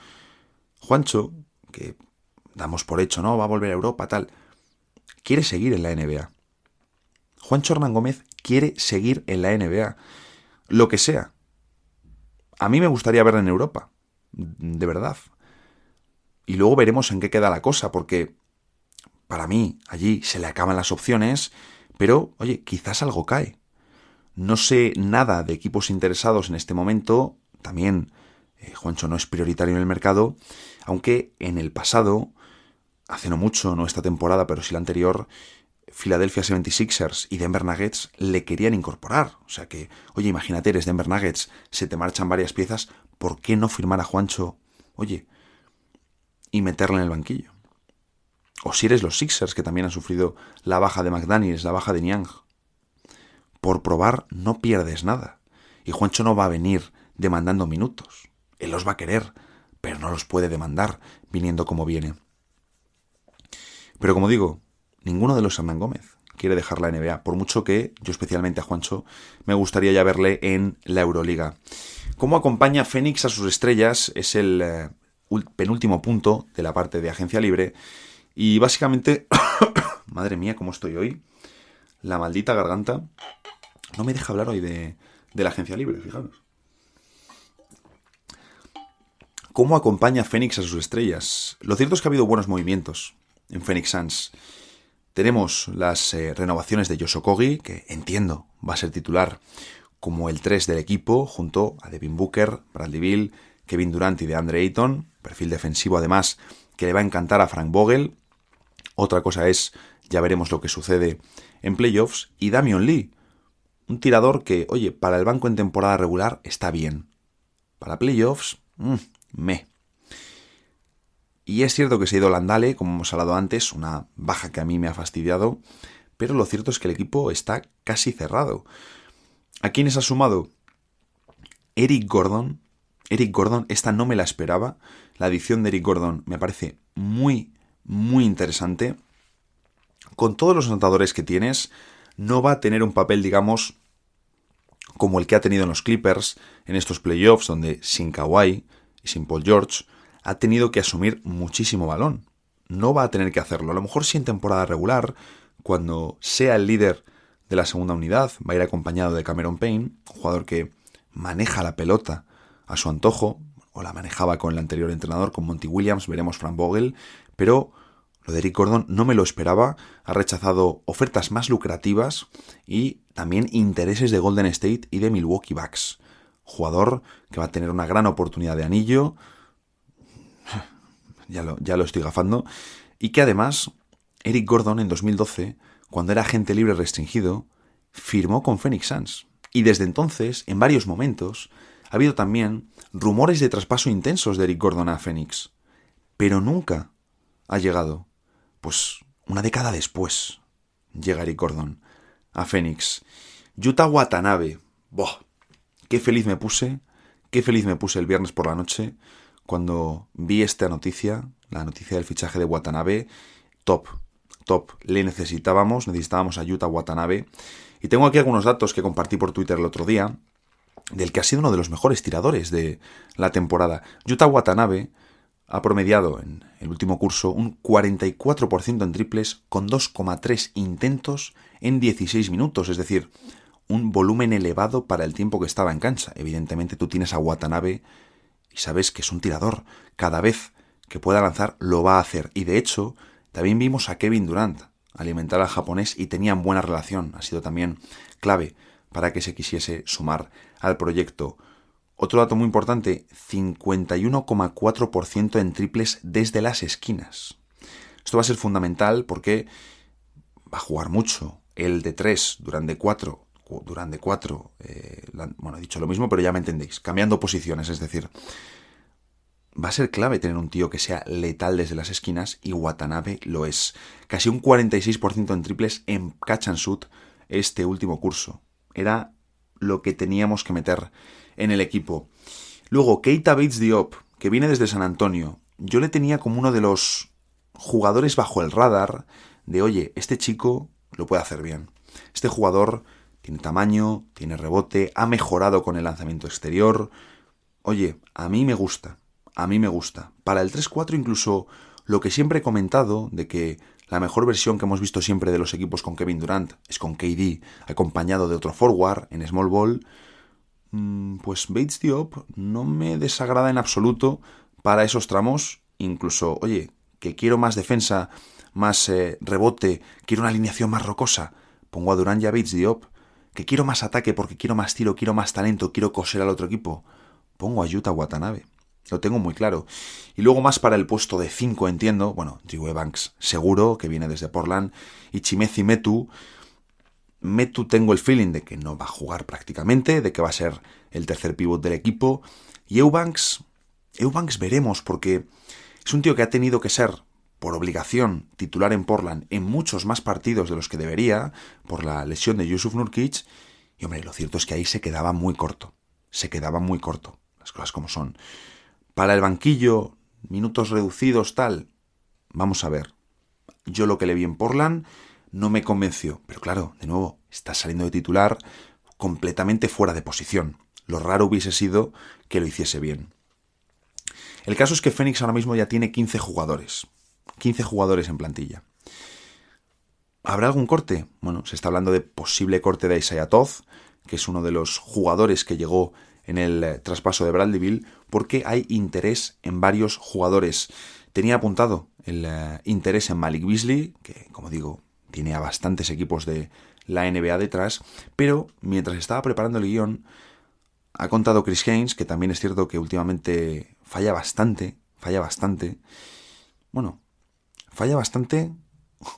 Juancho, que damos por hecho, ¿no? Va a volver a Europa, tal. Quiere seguir en la NBA. Juancho Hernán Gómez quiere seguir en la NBA. Lo que sea. A mí me gustaría verla en Europa. De verdad. Y luego veremos en qué queda la cosa, porque para mí allí se le acaban las opciones, pero, oye, quizás algo cae. No sé nada de equipos interesados en este momento. También Juancho no es prioritario en el mercado, aunque en el pasado, hace no mucho, no esta temporada, pero sí la anterior, Philadelphia 76ers y Denver Nuggets le querían incorporar. O sea que, oye, imagínate, eres Denver Nuggets, se te marchan varias piezas, ¿por qué no firmar a Juancho, oye, y meterle en el banquillo? O si eres los Sixers, que también han sufrido la baja de McDaniels, la baja de Niang. Por probar no pierdes nada. Y Juancho no va a venir demandando minutos. Él los va a querer, pero no los puede demandar viniendo como viene. Pero como digo, ninguno de los Hernán Gómez quiere dejar la NBA, por mucho que yo especialmente a Juancho me gustaría ya verle en la Euroliga. ¿Cómo acompaña Phoenix a sus estrellas? Es el penúltimo punto de la parte de agencia libre y básicamente, madre mía, cómo estoy hoy, la maldita garganta no me deja hablar hoy de la agencia libre, fijaros. ¿Cómo acompaña Phoenix a sus estrellas? Lo cierto es que ha habido buenos movimientos en Phoenix Suns. Tenemos las renovaciones de Josh Okogie, que entiendo va a ser titular como el 3 del equipo, junto a Devin Booker, Bradley Beal, Kevin Durant y DeAndre Ayton. Perfil defensivo, además, que le va a encantar a Frank Vogel. Otra cosa es, ya veremos lo que sucede en playoffs. Y Damian Lee, un tirador que, oye, para el banco en temporada regular está bien. Para playoffs, Y es cierto que se ha ido Landale, como hemos hablado antes, una baja que a mí me ha fastidiado, pero lo cierto es que el equipo está casi cerrado. ¿A quiénes ha sumado? Eric Gordon. Eric Gordon, esta no me la esperaba. La adición de Eric Gordon me parece muy, muy interesante. Con todos los anotadores que tienes, no va a tener un papel, digamos, como el que ha tenido en los Clippers, en estos playoffs, donde sin Kawhi y sin Paul George ha tenido que asumir muchísimo balón. No va a tener que hacerlo. A lo mejor sí en temporada regular, cuando sea el líder de la segunda unidad, va a ir acompañado de Cameron Payne, un jugador que maneja la pelota a su antojo, o la manejaba con el anterior entrenador, con Monty Williams, veremos Frank Vogel, pero lo de Eric Gordon no me lo esperaba, ha rechazado ofertas más lucrativas y también intereses de Golden State y de Milwaukee Bucks. Jugador que va a tener una gran oportunidad de anillo, ya lo estoy gafando, y que además Eric Gordon en 2012, cuando era agente libre restringido, firmó con Phoenix Suns. Y desde entonces, en varios momentos, ha habido también rumores de traspaso intensos de Eric Gordon a Phoenix. Pero nunca ha llegado. Pues una década después llega Eric Gordon a Phoenix. Yuta Watanabe. ¡Boh! Qué feliz me puse el viernes por la noche cuando vi esta noticia, la noticia del fichaje de Watanabe. Top. Necesitábamos a Yuta Watanabe. Y tengo aquí algunos datos que compartí por Twitter el otro día, del que ha sido uno de los mejores tiradores de la temporada. Yuta Watanabe ha promediado en el último curso un 44% en triples con 2,3 intentos en 16 minutos, es decir, un volumen elevado para el tiempo que estaba en cancha. Evidentemente tú tienes a Watanabe y sabes que es un tirador. Cada vez que pueda lanzar lo va a hacer. Y de hecho, también vimos a Kevin Durant alimentar al japonés y tenían buena relación. Ha sido también clave para que se quisiese sumar al proyecto. Otro dato muy importante, 51,4% en triples desde las esquinas. Esto va a ser fundamental porque va a jugar mucho. El de 3, Durant de 4, he dicho lo mismo, pero ya me entendéis. Cambiando posiciones, es decir, va a ser clave tener un tío que sea letal desde las esquinas y Watanabe lo es. Casi un 46% en triples en catch and shoot este último curso. Era lo que teníamos que meter en el equipo. Luego, Keita Bates-Diop, que viene desde San Antonio. Yo le tenía como uno de los jugadores bajo el radar de, oye, este chico lo puede hacer bien. Este jugador tiene tamaño, tiene rebote, ha mejorado con el lanzamiento exterior. Oye, a mí me gusta. Para el 3-4 incluso lo que siempre he comentado de que la mejor versión que hemos visto siempre de los equipos con Kevin Durant es con KD, acompañado de otro forward en small ball, pues Bates-Diop no me desagrada en absoluto para esos tramos. Incluso, oye, que quiero más defensa, más rebote, quiero una alineación más rocosa, pongo a Durant y a Bates-Diop. Que quiero más ataque porque quiero más tiro, quiero más talento, quiero coser al otro equipo, pongo a Yuta Watanabe. Lo tengo muy claro. Y luego más para el puesto de 5, entiendo. Bueno, Drew Evans seguro, que viene desde Portland. Y Chimezie Metu. Metu tengo el feeling de que no va a jugar prácticamente, de que va a ser el tercer pívot del equipo. Y Eubanks veremos, porque es un tío que ha tenido que ser, por obligación, titular en Portland en muchos más partidos de los que debería, por la lesión de Jusuf Nurkic. Y hombre, lo cierto es que ahí se quedaba muy corto. se quedaba muy corto, las cosas como son. Para el banquillo, minutos reducidos, tal, vamos a ver. Yo lo que le vi en Portland no me convenció, pero claro, de nuevo, está saliendo de titular completamente fuera de posición. Lo raro hubiese sido que lo hiciese bien. El caso es que Phoenix ahora mismo ya tiene 15 jugadores. 15 jugadores en plantilla. ¿Habrá algún corte? Bueno, se está hablando de posible corte de Isaiah Todd, que es uno de los jugadores que llegó en el traspaso de Bradley Beal, porque hay interés en varios jugadores. Tenía apuntado el interés en Malik Beasley, que, como digo, tiene a bastantes equipos de la NBA detrás, pero mientras estaba preparando el guión, ha contado Chris Haynes, que también es cierto que últimamente falla bastante,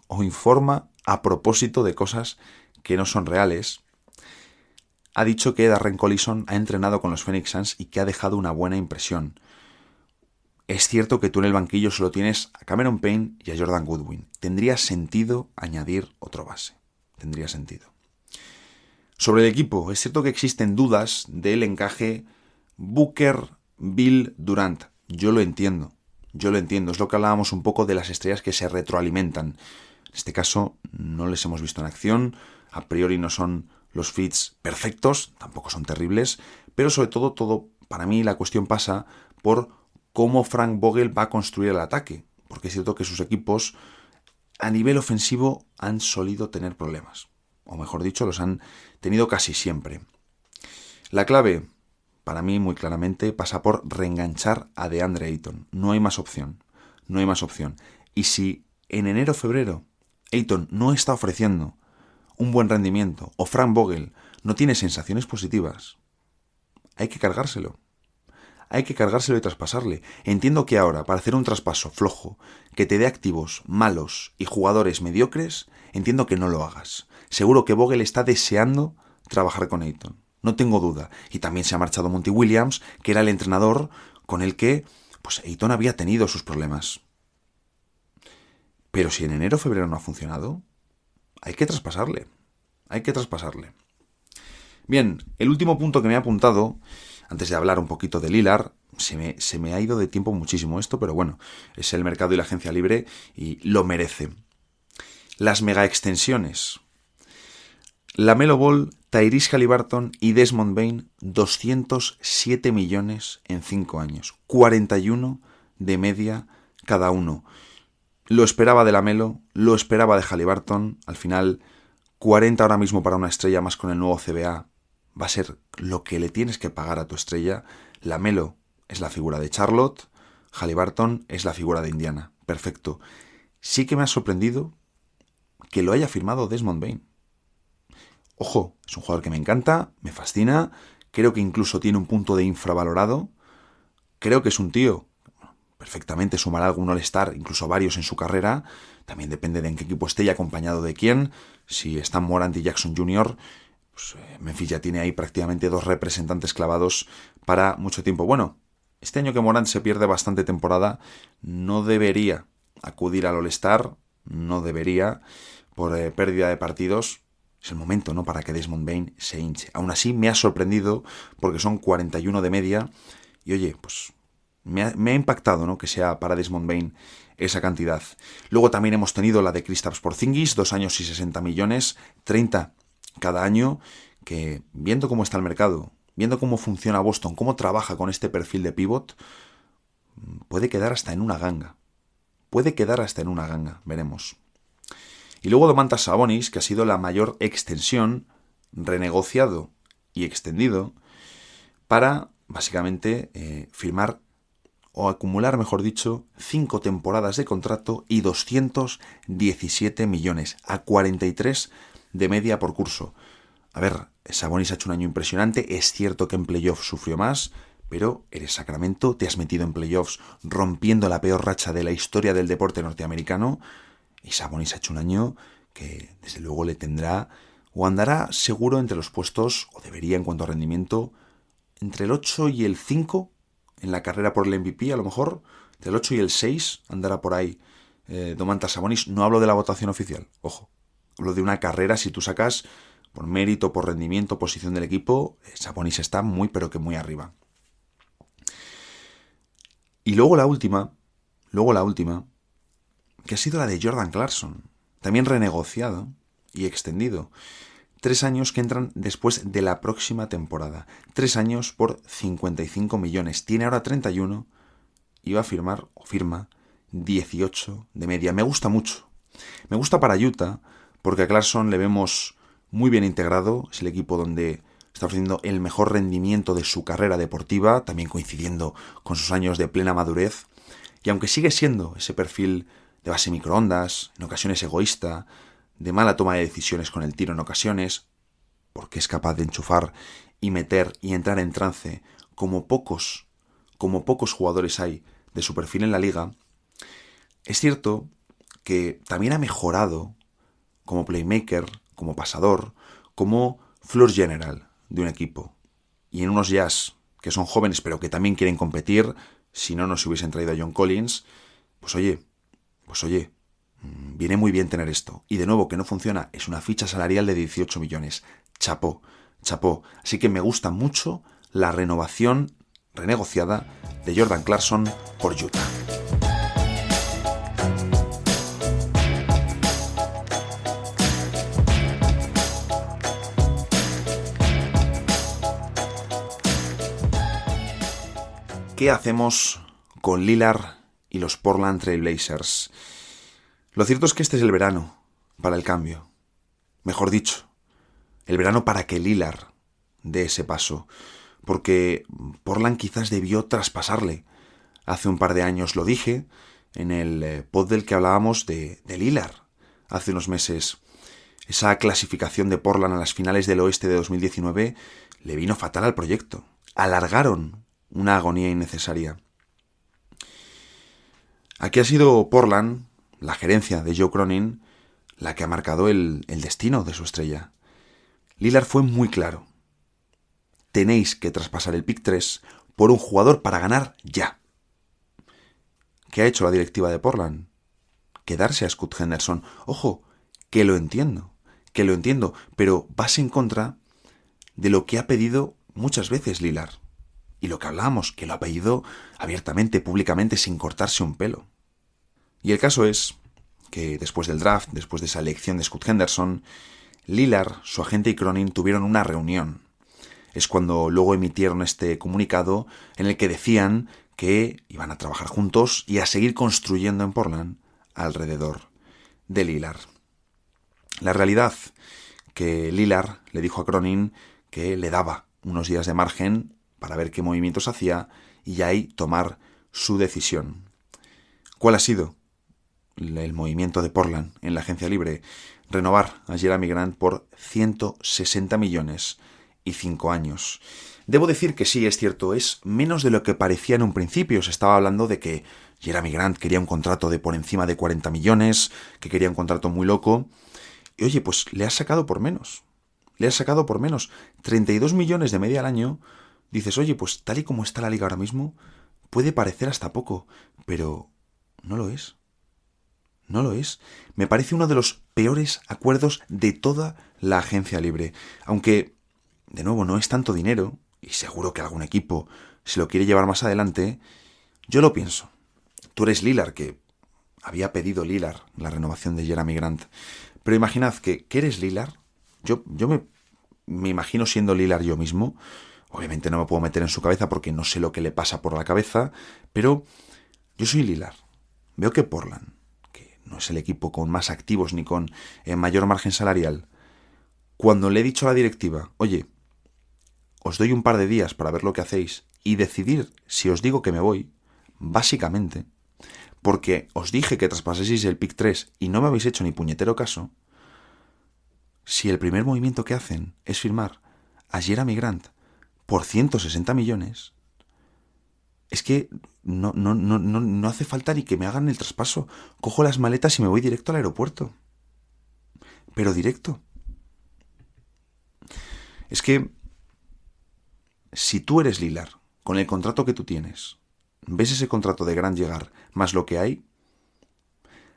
o informa a propósito de cosas que no son reales. Ha dicho que Darren Collison ha entrenado con los Phoenix Suns y que ha dejado una buena impresión. Es cierto que tú en el banquillo solo tienes a Cameron Payne y a Jordan Goodwin. Tendría sentido añadir otro base. Tendría sentido. Sobre el equipo, es cierto que existen dudas del encaje Booker, Bill, Durant. Yo lo entiendo. Es lo que hablábamos un poco de las estrellas que se retroalimentan. En este caso no les hemos visto en acción. A priori no son los fits perfectos, tampoco son terribles. Pero sobre todo, para mí la cuestión pasa por cómo Frank Vogel va a construir el ataque. Porque es cierto que sus equipos a nivel ofensivo han solido tener problemas. O mejor dicho, los han tenido casi siempre. La clave, para mí muy claramente, pasa por reenganchar a DeAndre Ayton. No hay más opción. Y si en enero o febrero Ayton no está ofreciendo un buen rendimiento o Frank Vogel no tiene sensaciones positivas, hay que cargárselo. Y traspasarle. Entiendo que ahora, para hacer un traspaso flojo, que te dé activos malos y jugadores mediocres, entiendo que no lo hagas. Seguro que Vogel está deseando trabajar con Ayton. No tengo duda. Y también se ha marchado Monty Williams, que era el entrenador con el que pues Ayton había tenido sus problemas. Pero si en enero o febrero no ha funcionado, hay que traspasarle. Bien, el último punto que me he apuntado, antes de hablar un poquito de Lillard, se me ha ido de tiempo muchísimo esto, pero bueno, es el mercado y la agencia libre y lo merece. Las mega extensiones. LaMelo Ball, Tyrese Haliburton y Desmond Bane, 207 millones en 5 años. 41 de media cada uno. Lo esperaba de LaMelo, lo esperaba de Haliburton. Al final, 40 ahora mismo para una estrella más con el nuevo CBA va a ser lo que le tienes que pagar a tu estrella. LaMelo es la figura de Charlotte, Haliburton es la figura de Indiana. Perfecto. Sí que me ha sorprendido que lo haya firmado Desmond Bane. Ojo, es un jugador que me encanta, me fascina, creo que incluso tiene un punto de infravalorado, creo que es un tío, perfectamente sumará algún All-Star, incluso varios en su carrera, también depende de en qué equipo esté y acompañado de quién. Si están Morant y Jackson Jr., pues Memphis ya tiene ahí prácticamente 2 representantes clavados para mucho tiempo. Bueno, este año que Morant se pierde bastante temporada, no debería acudir al All-Star, por pérdida de partidos. Es el momento, ¿no?, para que Desmond Bane se hinche. Aún así me ha sorprendido porque son 41 de media y oye, pues me ha impactado, ¿no?, que sea para Desmond Bane esa cantidad. Luego también hemos tenido la de Kristaps Porzingis, 2 años y 60 millones, 30 cada año, que viendo cómo está el mercado, viendo cómo funciona Boston, cómo trabaja con este perfil de pivot, puede quedar hasta en una ganga. Veremos. Y luego Domantas Sabonis, que ha sido la mayor extensión, renegociado y extendido, para básicamente firmar o acumular, mejor dicho, 5 temporadas de contrato y 217 millones, a 43 de media por curso. A ver, Sabonis ha hecho un año impresionante, es cierto que en playoffs sufrió más, pero eres Sacramento, te has metido en playoffs rompiendo la peor racha de la historia del deporte norteamericano, y Sabonis ha hecho un año que desde luego le tendrá o andará seguro entre los puestos, o debería en cuanto a rendimiento, entre el 8 y el 5 en la carrera por el MVP, a lo mejor, entre el 8 y el 6 andará por ahí Domantas Sabonis. No hablo de la votación oficial, ojo, hablo de una carrera. Si tú sacas por mérito, por rendimiento, posición del equipo, Sabonis está muy pero que muy arriba. Y luego la última, que ha sido la de Jordan Clarkson, también renegociado y extendido. 3 años que entran después de la próxima temporada. 3 años por 55 millones. Tiene ahora 31 y va a firmar, o firma, 18 de media. Me gusta mucho. Me gusta para Utah porque a Clarkson le vemos muy bien integrado. Es el equipo donde está ofreciendo el mejor rendimiento de su carrera deportiva, también coincidiendo con sus años de plena madurez. Y aunque sigue siendo ese perfil de base microondas, en ocasiones egoísta, de mala toma de decisiones con el tiro en ocasiones, porque es capaz de enchufar y meter y entrar en trance como pocos jugadores hay de su perfil en la liga, es cierto que también ha mejorado como playmaker, como pasador, como floor general de un equipo. Y en unos Jazz que son jóvenes pero que también quieren competir, si no nos hubiesen traído a John Collins, pues oye, viene muy bien tener esto. Y de nuevo, que no funciona, es una ficha salarial de 18 millones. Chapó. Así que me gusta mucho la renovación renegociada de Jordan Clarkson por Utah. ¿Qué hacemos con Lillard y los Portland Trail Blazers? Lo cierto es que este es el verano para el cambio. Mejor dicho, el verano para que Lillard dé ese paso. Porque Portland quizás debió traspasarle. Hace un par de años lo dije en el pod del que hablábamos de Lillard. Hace unos meses, esa clasificación de Portland a las finales del oeste de 2019 le vino fatal al proyecto. Alargaron una agonía innecesaria. Aquí ha sido Portland, la gerencia de Joe Cronin, la que ha marcado el destino de su estrella. Lillard fue muy claro. Tenéis que traspasar el pick 3 por un jugador para ganar ya. ¿Qué ha hecho la directiva de Portland? Quedarse a Scoot Henderson. Ojo, que lo entiendo, pero vas en contra de lo que ha pedido muchas veces Lillard. Y lo que hablábamos, que lo ha pedido abiertamente, públicamente, sin cortarse un pelo. Y el caso es que después del draft, después de esa elección de Scoot Henderson, Lillard, su agente y Cronin tuvieron una reunión. Es cuando luego emitieron este comunicado en el que decían que iban a trabajar juntos y a seguir construyendo en Portland alrededor de Lillard. La realidad, que Lillard le dijo a Cronin que le daba unos días de margen para ver qué movimientos hacía y ahí tomar su decisión. ¿Cuál ha sido el movimiento de Portland en la agencia libre? Renovar a Jerami Grant por 160 millones y 5 años. Debo decir que sí, es cierto, es menos de lo que parecía en un principio. Se estaba hablando de que Jerami Grant quería un contrato de por encima de 40 millones, que quería un contrato muy loco. Y oye, pues le has sacado por menos. 32 millones de media al año. Dices, oye, pues tal y como está la liga ahora mismo, puede parecer hasta poco, pero no lo es. Me parece uno de los peores acuerdos de toda la agencia libre. Aunque, de nuevo, no es tanto dinero, y seguro que algún equipo se lo quiere llevar más adelante, yo lo pienso. Tú eres Lillard, que había pedido Lillard la renovación de Jerami Grant. Pero imaginad que eres Lillard. Yo me imagino siendo Lillard yo mismo. Obviamente no me puedo meter en su cabeza porque no sé lo que le pasa por la cabeza, pero yo soy Lillard. Veo que Portland, que no es el equipo con más activos ni con mayor margen salarial, cuando le he dicho a la directiva, oye, os doy un par de días para ver lo que hacéis y decidir si os digo que me voy, básicamente, porque os dije que traspasaseis el pick 3 y no me habéis hecho ni puñetero caso, si el primer movimiento que hacen es firmar a Jerami Grant por 160 millones, es que no hace falta ni que me hagan el traspaso. Cojo las maletas y me voy directo al aeropuerto. Pero directo. Es que si tú eres Lillard, con el contrato que tú tienes, ves ese contrato de Grant llegar, más lo que hay,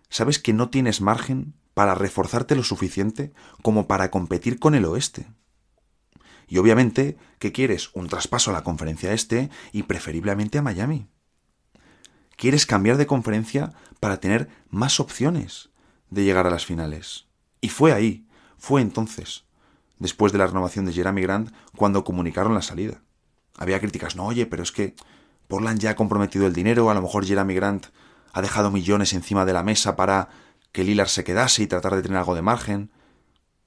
sabes que no tienes margen para reforzarte lo suficiente como para competir con el oeste. Y obviamente, ¿qué quieres? Un traspaso a la conferencia este y preferiblemente a Miami. Quieres cambiar de conferencia para tener más opciones de llegar a las finales. Y fue entonces, después de la renovación de Jerami Grant, cuando comunicaron la salida. Había críticas, no, oye, pero es que Portland ya ha comprometido el dinero, a lo mejor Jerami Grant ha dejado millones encima de la mesa para que Lillard se quedase y tratar de tener algo de margen.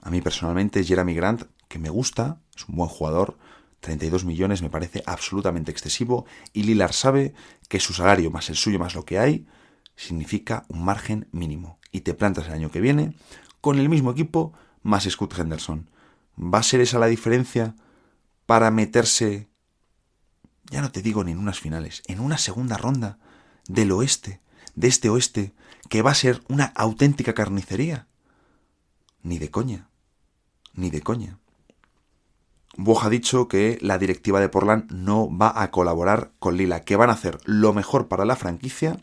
A mí personalmente Jerami Grant, que me gusta, es un buen jugador, 32 millones me parece absolutamente excesivo, y Lillard sabe que su salario más el suyo más lo que hay significa un margen mínimo. Y te plantas el año que viene con el mismo equipo más Scoot Henderson. ¿Va a ser esa la diferencia para meterse, ya no te digo ni en unas finales, en una segunda ronda del oeste, de este oeste, que va a ser una auténtica carnicería? Ni de coña, ni de coña. Woj ha dicho que la directiva de Portland no va a colaborar con Lillard, que van a hacer lo mejor para la franquicia,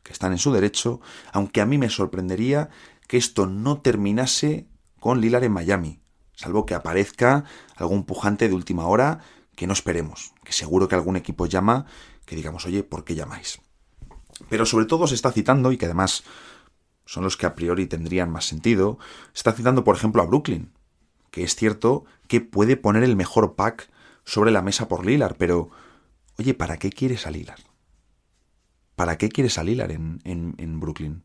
que están en su derecho, aunque a mí me sorprendería que esto no terminase con Lillard en Miami, salvo que aparezca algún pujante de última hora que no esperemos, que seguro que algún equipo llama, que digamos, oye, ¿por qué llamáis? Pero sobre todo se está citando, y que además son los que a priori tendrían más sentido, se está citando, por ejemplo, a Brooklyn, que es cierto que puede poner el mejor pack sobre la mesa por Lillard, pero, oye, ¿para qué quieres a Lillard? ¿Para qué quieres a Lillard en Brooklyn?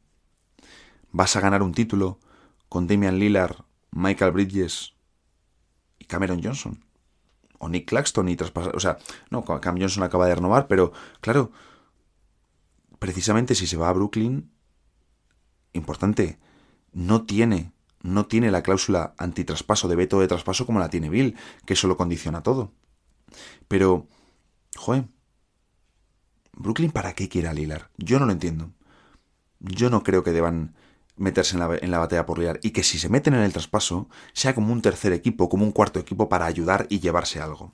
¿Vas a ganar un título con Damian Lillard, Michael Bridges y Cameron Johnson? O Nick Claxton y traspasar... O sea, no, Cam Johnson acaba de renovar, pero, claro, precisamente si se va a Brooklyn, importante, no tiene la cláusula antitraspaso, de veto de traspaso como la tiene Bill, que eso lo condiciona todo. Pero, joder, ¿Brooklyn para qué quiere a Lillard? Yo no lo entiendo. Yo no creo que deban meterse en la batalla por Lillard, y que si se meten en el traspaso, sea como un tercer equipo, como un cuarto equipo para ayudar y llevarse algo.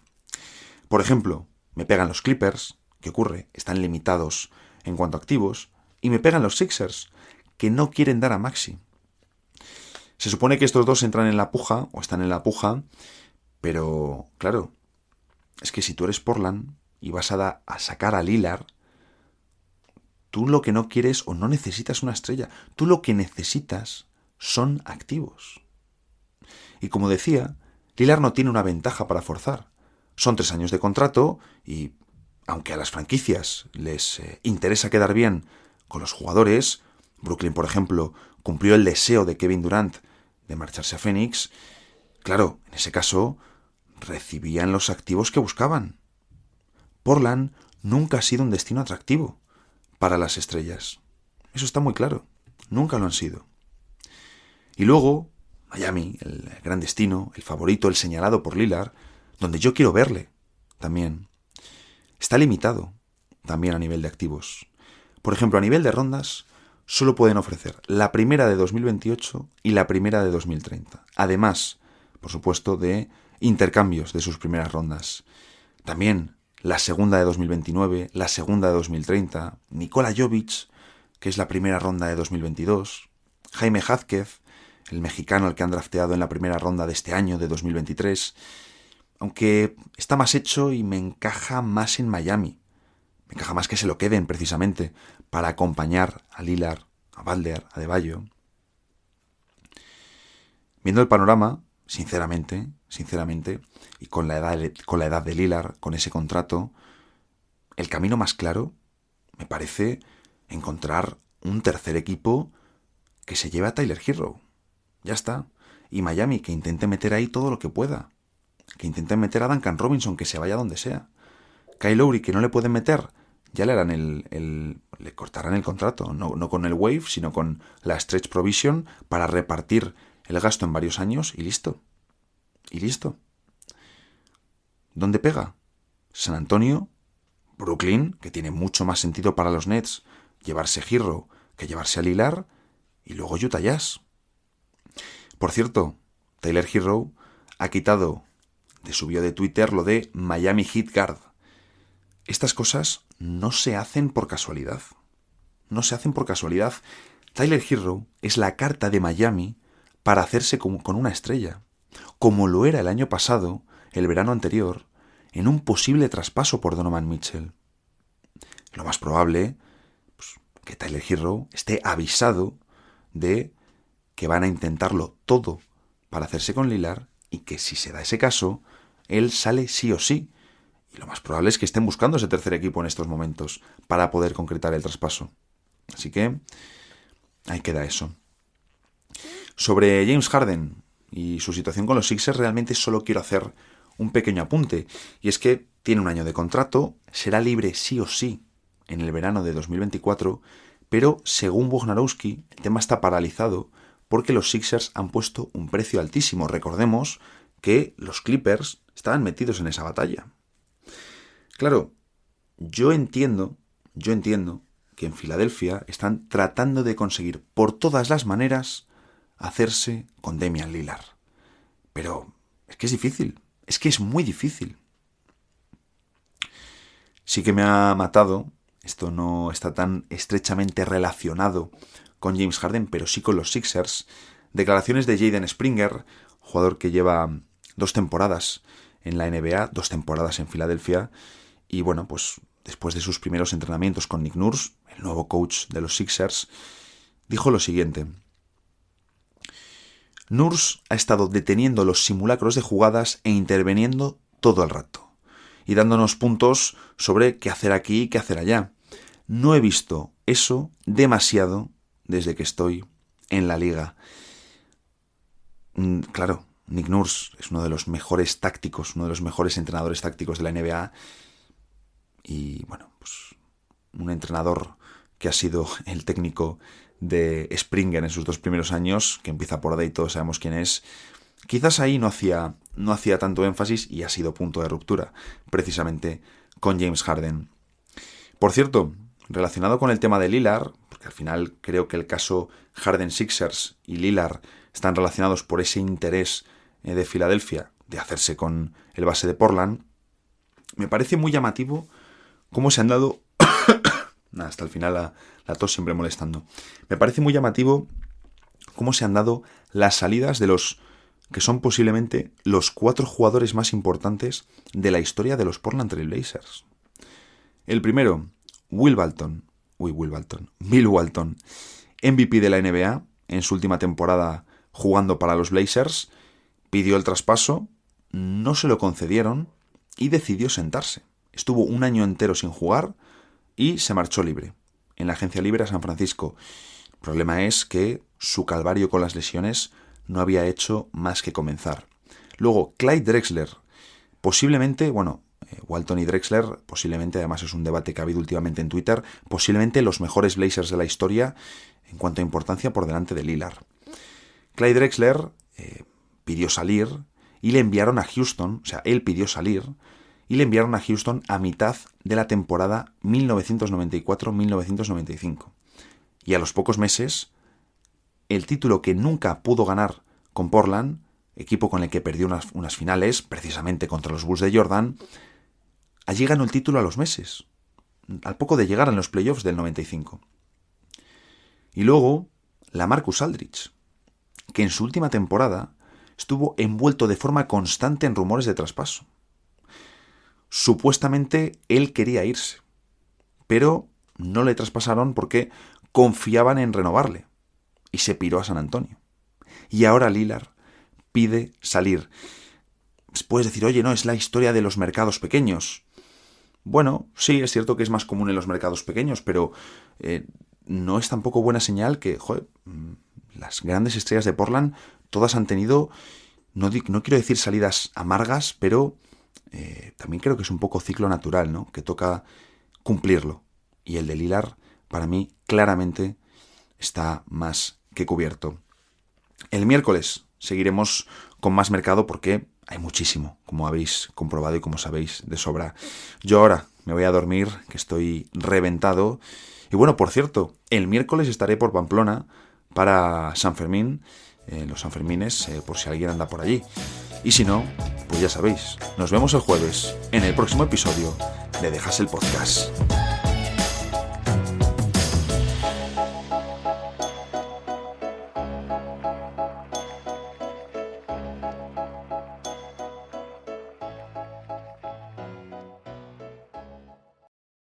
Por ejemplo, me pegan los Clippers, ¿qué ocurre? Están limitados en cuanto a activos, y me pegan los Sixers, que no quieren dar a Maxi. Se supone que estos dos entran en la puja, o están en la puja, pero, claro, es que si tú eres Portland y vas a sacar a Lillard, tú lo que no quieres o no necesitas una estrella, tú lo que necesitas son activos. Y como decía, Lillard no tiene una ventaja para forzar. Son 3 años de contrato y, aunque a las franquicias les interesa quedar bien con los jugadores, Brooklyn, por ejemplo, cumplió el deseo de Kevin Durant de marcharse a Phoenix, claro, en ese caso recibían los activos que buscaban. Portland nunca ha sido un destino atractivo para las estrellas. Eso está muy claro. Nunca lo han sido. Y luego, Miami, el gran destino, el favorito, el señalado por Lillard, donde yo quiero verle también, está limitado también a nivel de activos. Por ejemplo, a nivel de rondas, solo pueden ofrecer la primera de 2028 y la primera de 2030. Además, por supuesto, de intercambios de sus primeras rondas. También la segunda de 2029, la segunda de 2030, Nikola Jovic, que es la primera ronda de 2022, Jaime Jázquez, el mexicano al que han drafteado en la primera ronda de este año, de 2023, aunque está más hecho y me encaja más en Miami. Me encaja más que se lo queden, precisamente, para acompañar a Lillard, a Butler, a Adebayo. Viendo el panorama, sinceramente, y con la edad de Lillard, con ese contrato, el camino más claro me parece encontrar un tercer equipo que se lleve a Tyler Herro. Ya está. Y Miami, que intente meter ahí todo lo que pueda. Que intente meter a Duncan Robinson, que se vaya donde sea. Kyle Lowry, que no le pueden meter, ya le harán le cortarán el contrato, no con el waive, sino con la stretch provision para repartir el gasto en varios años y listo. Y listo. ¿Dónde pega? San Antonio, Brooklyn, que tiene mucho más sentido para los Nets llevarse Herro que llevarse a Lillard, y luego Utah Jazz. Por cierto, Tyler Herro ha quitado de su bio de Twitter lo de Miami Heat Guard. Estas cosas no se hacen por casualidad. No se hacen por casualidad. Tyler Herro es la carta de Miami para hacerse con una estrella, como lo era el año pasado, el verano anterior, en un posible traspaso por Donovan Mitchell. Lo más probable, pues, que Tyler Herro esté avisado de que van a intentarlo todo para hacerse con Lillard y que si se da ese caso, él sale sí o sí. Y lo más probable es que estén buscando ese tercer equipo en estos momentos para poder concretar el traspaso. Así que ahí queda eso. Sobre James Harden y su situación con los Sixers, realmente solo quiero hacer un pequeño apunte. Y es que tiene un año de contrato, será libre sí o sí en el verano de 2024, pero según Wojnarowski, el tema está paralizado porque los Sixers han puesto un precio altísimo. Recordemos que los Clippers estaban metidos en esa batalla. Claro, yo entiendo que en Filadelfia están tratando de conseguir por todas las maneras hacerse con Damian Lillard. Pero es que es difícil, es que es muy difícil. Sí que me ha matado, esto no está tan estrechamente relacionado con James Harden, pero sí con los Sixers. Declaraciones de Jaden Springer, jugador que lleva 2 temporadas en la NBA, 2 temporadas en Filadelfia, y bueno, pues después de sus primeros entrenamientos con Nick Nurse, el nuevo coach de los Sixers, dijo lo siguiente: Nurse ha estado deteniendo los simulacros de jugadas e interviniendo todo el rato, y dándonos puntos sobre qué hacer aquí y qué hacer allá. No he visto eso demasiado desde que estoy en la liga. Claro, Nick Nurse es uno de los mejores tácticos, uno de los mejores entrenadores tácticos de la NBA. Y bueno, pues un entrenador que ha sido el técnico de Springer en sus 2 primeros años, que empieza por D y todos sabemos quién es, quizás ahí no hacía tanto énfasis y ha sido punto de ruptura, precisamente con James Harden. Por cierto, relacionado con el tema de Lillard, porque al final creo que el caso Harden-Sixers y Lillard están relacionados por ese interés de Filadelfia de hacerse con el base de Portland, me parece muy llamativo cómo se han dado... hasta el final la tos siempre molestando. Me parece muy llamativo cómo se han dado las salidas de los que son posiblemente los 4 jugadores más importantes de la historia de los Portland Trail Blazers. El primero, Bill Walton, MVP de la NBA en su última temporada jugando para los Blazers, pidió el traspaso, no se lo concedieron y decidió sentarse. Estuvo un año entero sin jugar y se marchó libre, en la agencia libre a San Francisco. El problema es que su calvario con las lesiones no había hecho más que comenzar. Luego, Clyde Drexler, posiblemente, Walton y Drexler, posiblemente, además es un debate que ha habido últimamente en Twitter, posiblemente los mejores Blazers de la historia en cuanto a importancia por delante de Lillard. Clyde Drexler pidió salir y le enviaron a Houston, o sea, él pidió salir y le enviaron a Houston a mitad de la temporada 1994-1995. Y a los pocos meses, el título que nunca pudo ganar con Portland, equipo con el que perdió unas finales, precisamente contra los Bulls de Jordan, allí ganó el título a los meses, al poco de llegar en los playoffs del 95. Y luego, LaMarcus Aldridge, que en su última temporada estuvo envuelto de forma constante en rumores de traspaso. Supuestamente él quería irse, pero no le traspasaron porque confiaban en renovarle y se piró a San Antonio. Y ahora Lillard pide salir. Puedes decir, oye, no, es la historia de los mercados pequeños. Bueno, sí, es cierto que es más común en los mercados pequeños, pero no es tampoco buena señal que, las grandes estrellas de Portland todas han tenido, no quiero decir salidas amargas, pero también creo que es un poco ciclo natural, ¿no? Que toca cumplirlo. Y el de Lillard, para mí, claramente está más que cubierto. El miércoles seguiremos con más mercado porque hay muchísimo, como habéis comprobado y como sabéis de sobra. Yo ahora me voy a dormir, que estoy reventado. Y bueno, por cierto, el miércoles estaré por Pamplona para San Fermín, los Sanfermines, por si alguien anda por allí. Y si no, pues ya sabéis, nos vemos el jueves en el próximo episodio de Dejas el Podcast.